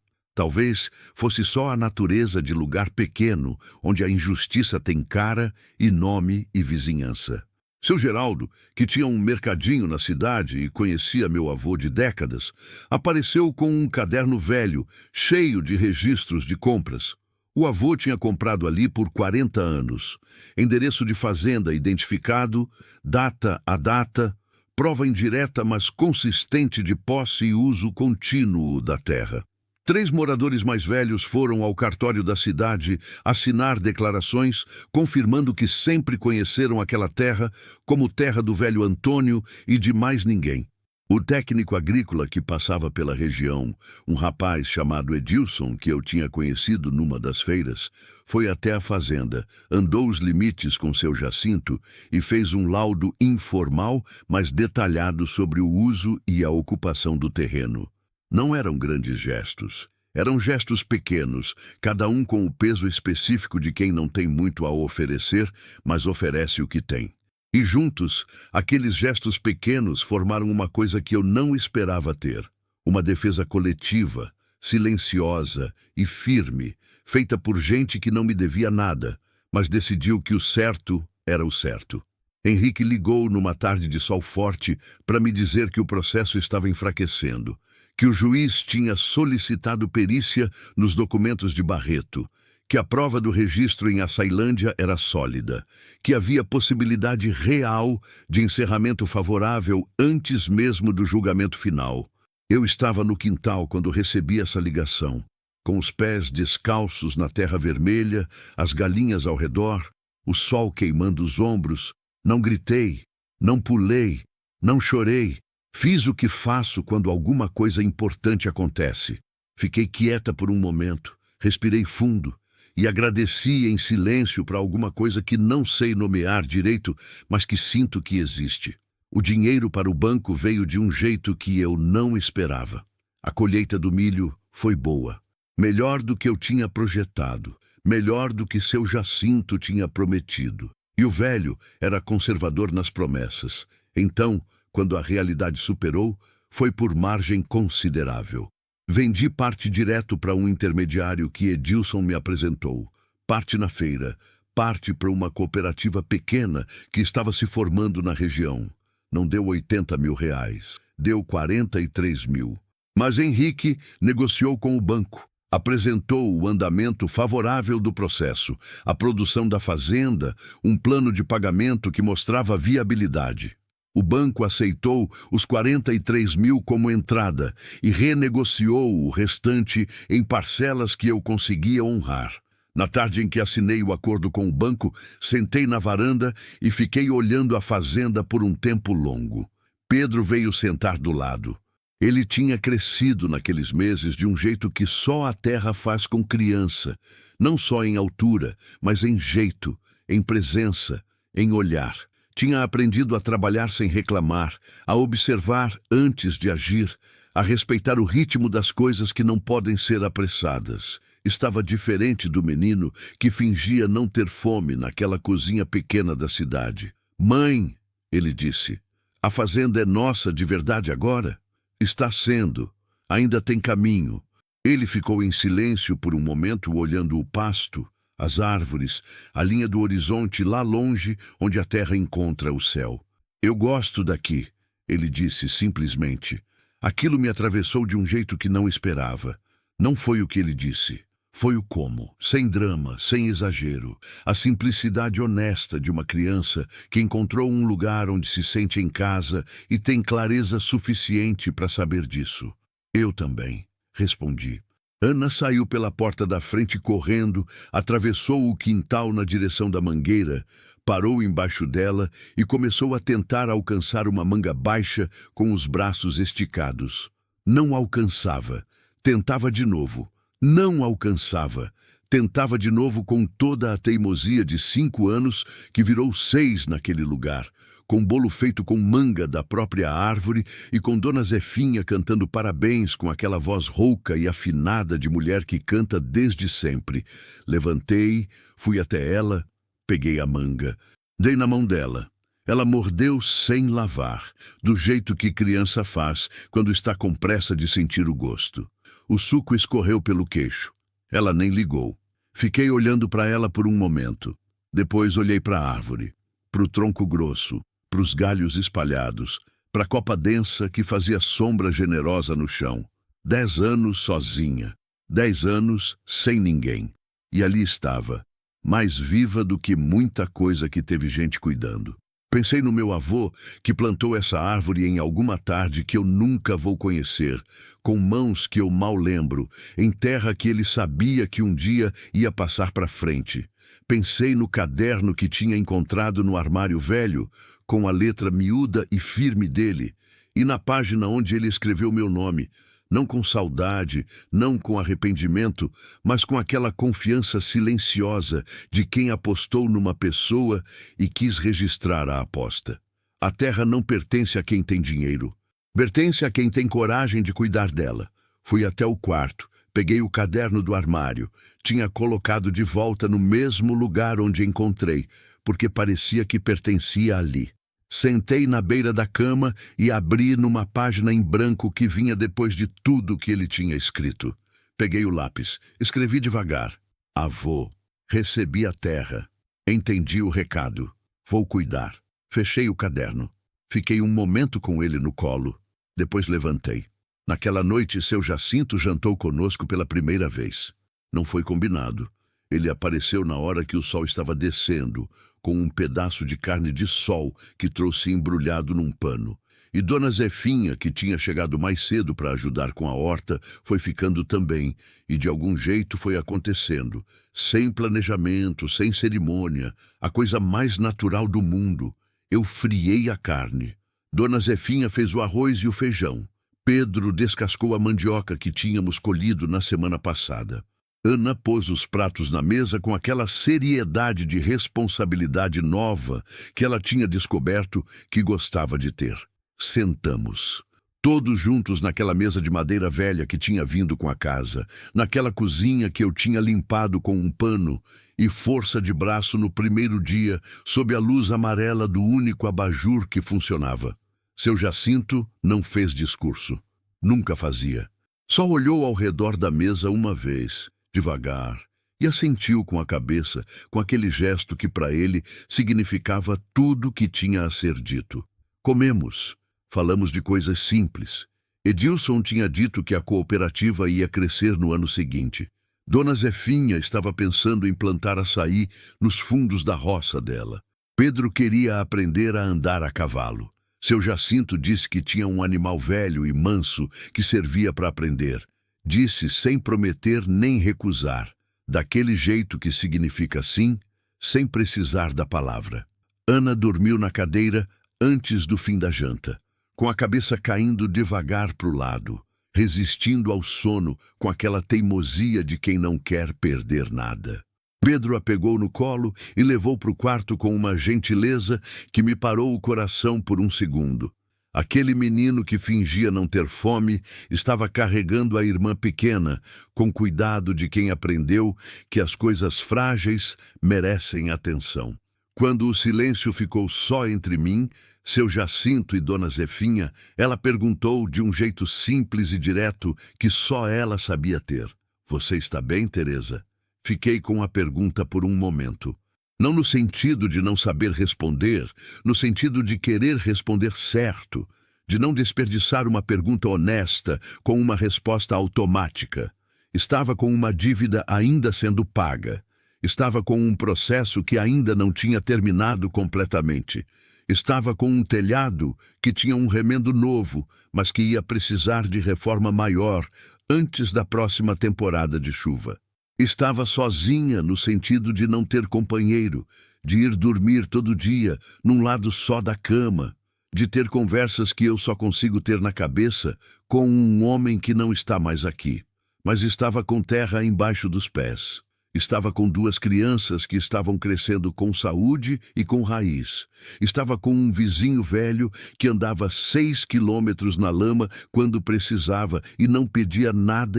Talvez fosse só a natureza de lugar pequeno, onde a injustiça tem cara e nome e vizinhança. Seu Geraldo, que tinha um mercadinho na cidade e conhecia meu avô de décadas, apareceu com um caderno velho, cheio de registros de compras. O avô tinha comprado ali por 40 anos. Endereço de fazenda identificado, data a data, prova indireta mas consistente de posse e uso contínuo da terra. 3 moradores mais velhos foram ao cartório da cidade assinar declarações, confirmando que sempre conheceram aquela terra como terra do velho Antônio e de mais ninguém. O técnico agrícola que passava pela região, um rapaz chamado Edilson, que eu tinha conhecido numa das feiras, foi até a fazenda, andou os limites com seu Jacinto e fez um laudo informal, mas detalhado sobre o uso e a ocupação do terreno. Não eram grandes gestos. Eram gestos pequenos, cada um com o peso específico de quem não tem muito a oferecer, mas oferece o que tem. E juntos, aqueles gestos pequenos formaram uma coisa que eu não esperava ter. Uma defesa coletiva, silenciosa e firme, feita por gente que não me devia nada, mas decidiu que o certo era o certo. Henrique ligou numa tarde de sol forte para me dizer que o processo estava enfraquecendo, que o juiz tinha solicitado perícia nos documentos de Barreto, que a prova do registro em Açailândia era sólida, que havia possibilidade real de encerramento favorável antes mesmo do julgamento final. Eu estava no quintal quando recebi essa ligação, com os pés descalços na terra vermelha, as galinhas ao redor, o sol queimando os ombros. Não gritei, não pulei, não chorei. Fiz o que faço quando alguma coisa importante acontece. Fiquei quieta por um momento, respirei fundo e agradeci em silêncio para alguma coisa que não sei nomear direito, mas que sinto que existe. O dinheiro para o banco veio de um jeito que eu não esperava. A colheita do milho foi boa, melhor do que eu tinha projetado, melhor do que seu Jacinto tinha prometido. E o velho era conservador nas promessas. Então, quando a realidade superou, foi por margem considerável. Vendi parte direto para um intermediário que Edilson me apresentou, parte na feira, parte para uma cooperativa pequena que estava se formando na região. Não deu 80 mil reais, deu 43 mil. Mas Henrique negociou com o banco, apresentou o andamento favorável do processo, a produção da fazenda, um plano de pagamento que mostrava viabilidade. O banco aceitou os 43 mil como entrada e renegociou o restante em parcelas que eu conseguia honrar. Na tarde em que assinei o acordo com o banco, sentei na varanda e fiquei olhando a fazenda por um tempo longo. Pedro veio sentar do lado. Ele tinha crescido naqueles meses de um jeito que só a terra faz com criança, não só em altura, mas em jeito, em presença, em olhar. Tinha aprendido a trabalhar sem reclamar, a observar antes de agir, a respeitar o ritmo das coisas que não podem ser apressadas. Estava diferente do menino que fingia não ter fome naquela cozinha pequena da cidade. "Mãe", ele disse, "a fazenda é nossa de verdade agora?" "Está sendo. Ainda tem caminho." Ele ficou em silêncio por um momento, olhando o pasto, as árvores, a linha do horizonte lá longe, onde a terra encontra o céu. "Eu gosto daqui", ele disse simplesmente. Aquilo me atravessou de um jeito que não esperava. Não foi o que ele disse. Foi o como, sem drama, sem exagero, a simplicidade honesta de uma criança que encontrou um lugar onde se sente em casa e tem clareza suficiente para saber disso. "Eu também", respondi. Ana saiu pela porta da frente correndo, atravessou o quintal na direção da mangueira, parou embaixo dela e começou a tentar alcançar uma manga baixa com os braços esticados. Não alcançava. Tentava de novo. Não alcançava. Tentava de novo com toda a teimosia de 5 anos, que virou 6 naquele lugar, com bolo feito com manga da própria árvore e com Dona Zefinha cantando parabéns com aquela voz rouca e afinada de mulher que canta desde sempre. Levantei, fui até ela, peguei a manga, dei na mão dela. Ela mordeu sem lavar, do jeito que criança faz quando está com pressa de sentir o gosto. O suco escorreu pelo queixo. Ela nem ligou. Fiquei olhando para ela por um momento. Depois olhei para a árvore, para o tronco grosso, para os galhos espalhados, para a copa densa que fazia sombra generosa no chão. 10 anos sozinha, 10 anos sem ninguém. E ali estava, mais viva do que muita coisa que teve gente cuidando. Pensei no meu avô, que plantou essa árvore em alguma tarde que eu nunca vou conhecer, com mãos que eu mal lembro, em terra que ele sabia que um dia ia passar para frente. Pensei no caderno que tinha encontrado no armário velho, com a letra miúda e firme dele, e na página onde ele escreveu meu nome, não com saudade, não com arrependimento, mas com aquela confiança silenciosa de quem apostou numa pessoa e quis registrar a aposta. A terra não pertence a quem tem dinheiro. Pertence a quem tem coragem de cuidar dela. Fui até o quarto, peguei o caderno do armário. Tinha colocado de volta no mesmo lugar onde encontrei, porque parecia que pertencia ali. Sentei na beira da cama e abri numa página em branco que vinha depois de tudo que ele tinha escrito. Peguei o lápis, escrevi devagar. Avô, recebi a terra. Entendi o recado. Vou cuidar. Fechei o caderno. Fiquei um momento com ele no colo. Depois levantei. Naquela noite, seu Jacinto jantou conosco pela primeira vez. Não foi combinado. Ele apareceu na hora que o sol estava descendo, com um pedaço de carne de sol que trouxe embrulhado num pano. E Dona Zefinha, que tinha chegado mais cedo para ajudar com a horta, foi ficando também, e de algum jeito foi acontecendo, sem planejamento, sem cerimônia, a coisa mais natural do mundo. Eu friei a carne. Dona Zefinha fez o arroz e o feijão. Pedro descascou a mandioca que tínhamos colhido na semana passada. Ana pôs os pratos na mesa com aquela seriedade de responsabilidade nova que ela tinha descoberto que gostava de ter. Sentamos, todos juntos naquela mesa de madeira velha que tinha vindo com a casa, naquela cozinha que eu tinha limpado com um pano e força de braço no primeiro dia, sob a luz amarela do único abajur que funcionava. Seu Jacinto não fez discurso. Nunca fazia. Só olhou ao redor da mesa uma vez, devagar, e assentiu com a cabeça, com aquele gesto que para ele significava tudo que tinha a ser dito. Comemos. Falamos de coisas simples. Edilson tinha dito que a cooperativa ia crescer no ano seguinte. Dona Zefinha estava pensando em plantar açaí nos fundos da roça dela. Pedro queria aprender a andar a cavalo. Seu Jacinto disse que tinha um animal velho e manso que servia para aprender. Disse sem prometer nem recusar, daquele jeito que significa sim, sem precisar da palavra. Ana dormiu na cadeira antes do fim da janta, com a cabeça caindo devagar para o lado, resistindo ao sono com aquela teimosia de quem não quer perder nada. Pedro a pegou no colo e levou para o quarto com uma gentileza que me parou o coração por um segundo. Aquele menino que fingia não ter fome estava carregando a irmã pequena, com cuidado de quem aprendeu que as coisas frágeis merecem atenção. Quando o silêncio ficou só entre mim, seu Jacinto e Dona Zefinha, ela perguntou de um jeito simples e direto que só ela sabia ter. Você está bem, Teresa? Fiquei com a pergunta por um momento. Não no sentido de não saber responder, no sentido de querer responder certo, de não desperdiçar uma pergunta honesta com uma resposta automática. Estava com uma dívida ainda sendo paga. Estava com um processo que ainda não tinha terminado completamente. Estava com um telhado que tinha um remendo novo, mas que ia precisar de reforma maior antes da próxima temporada de chuva. Estava sozinha no sentido de não ter companheiro, de ir dormir todo dia num lado só da cama, de ter conversas que eu só consigo ter na cabeça com um homem que não está mais aqui. Mas estava com terra embaixo dos pés. Estava com duas crianças que estavam crescendo com saúde e com raiz. Estava com um vizinho velho que andava 6 quilômetros na lama quando precisava e não pedia nada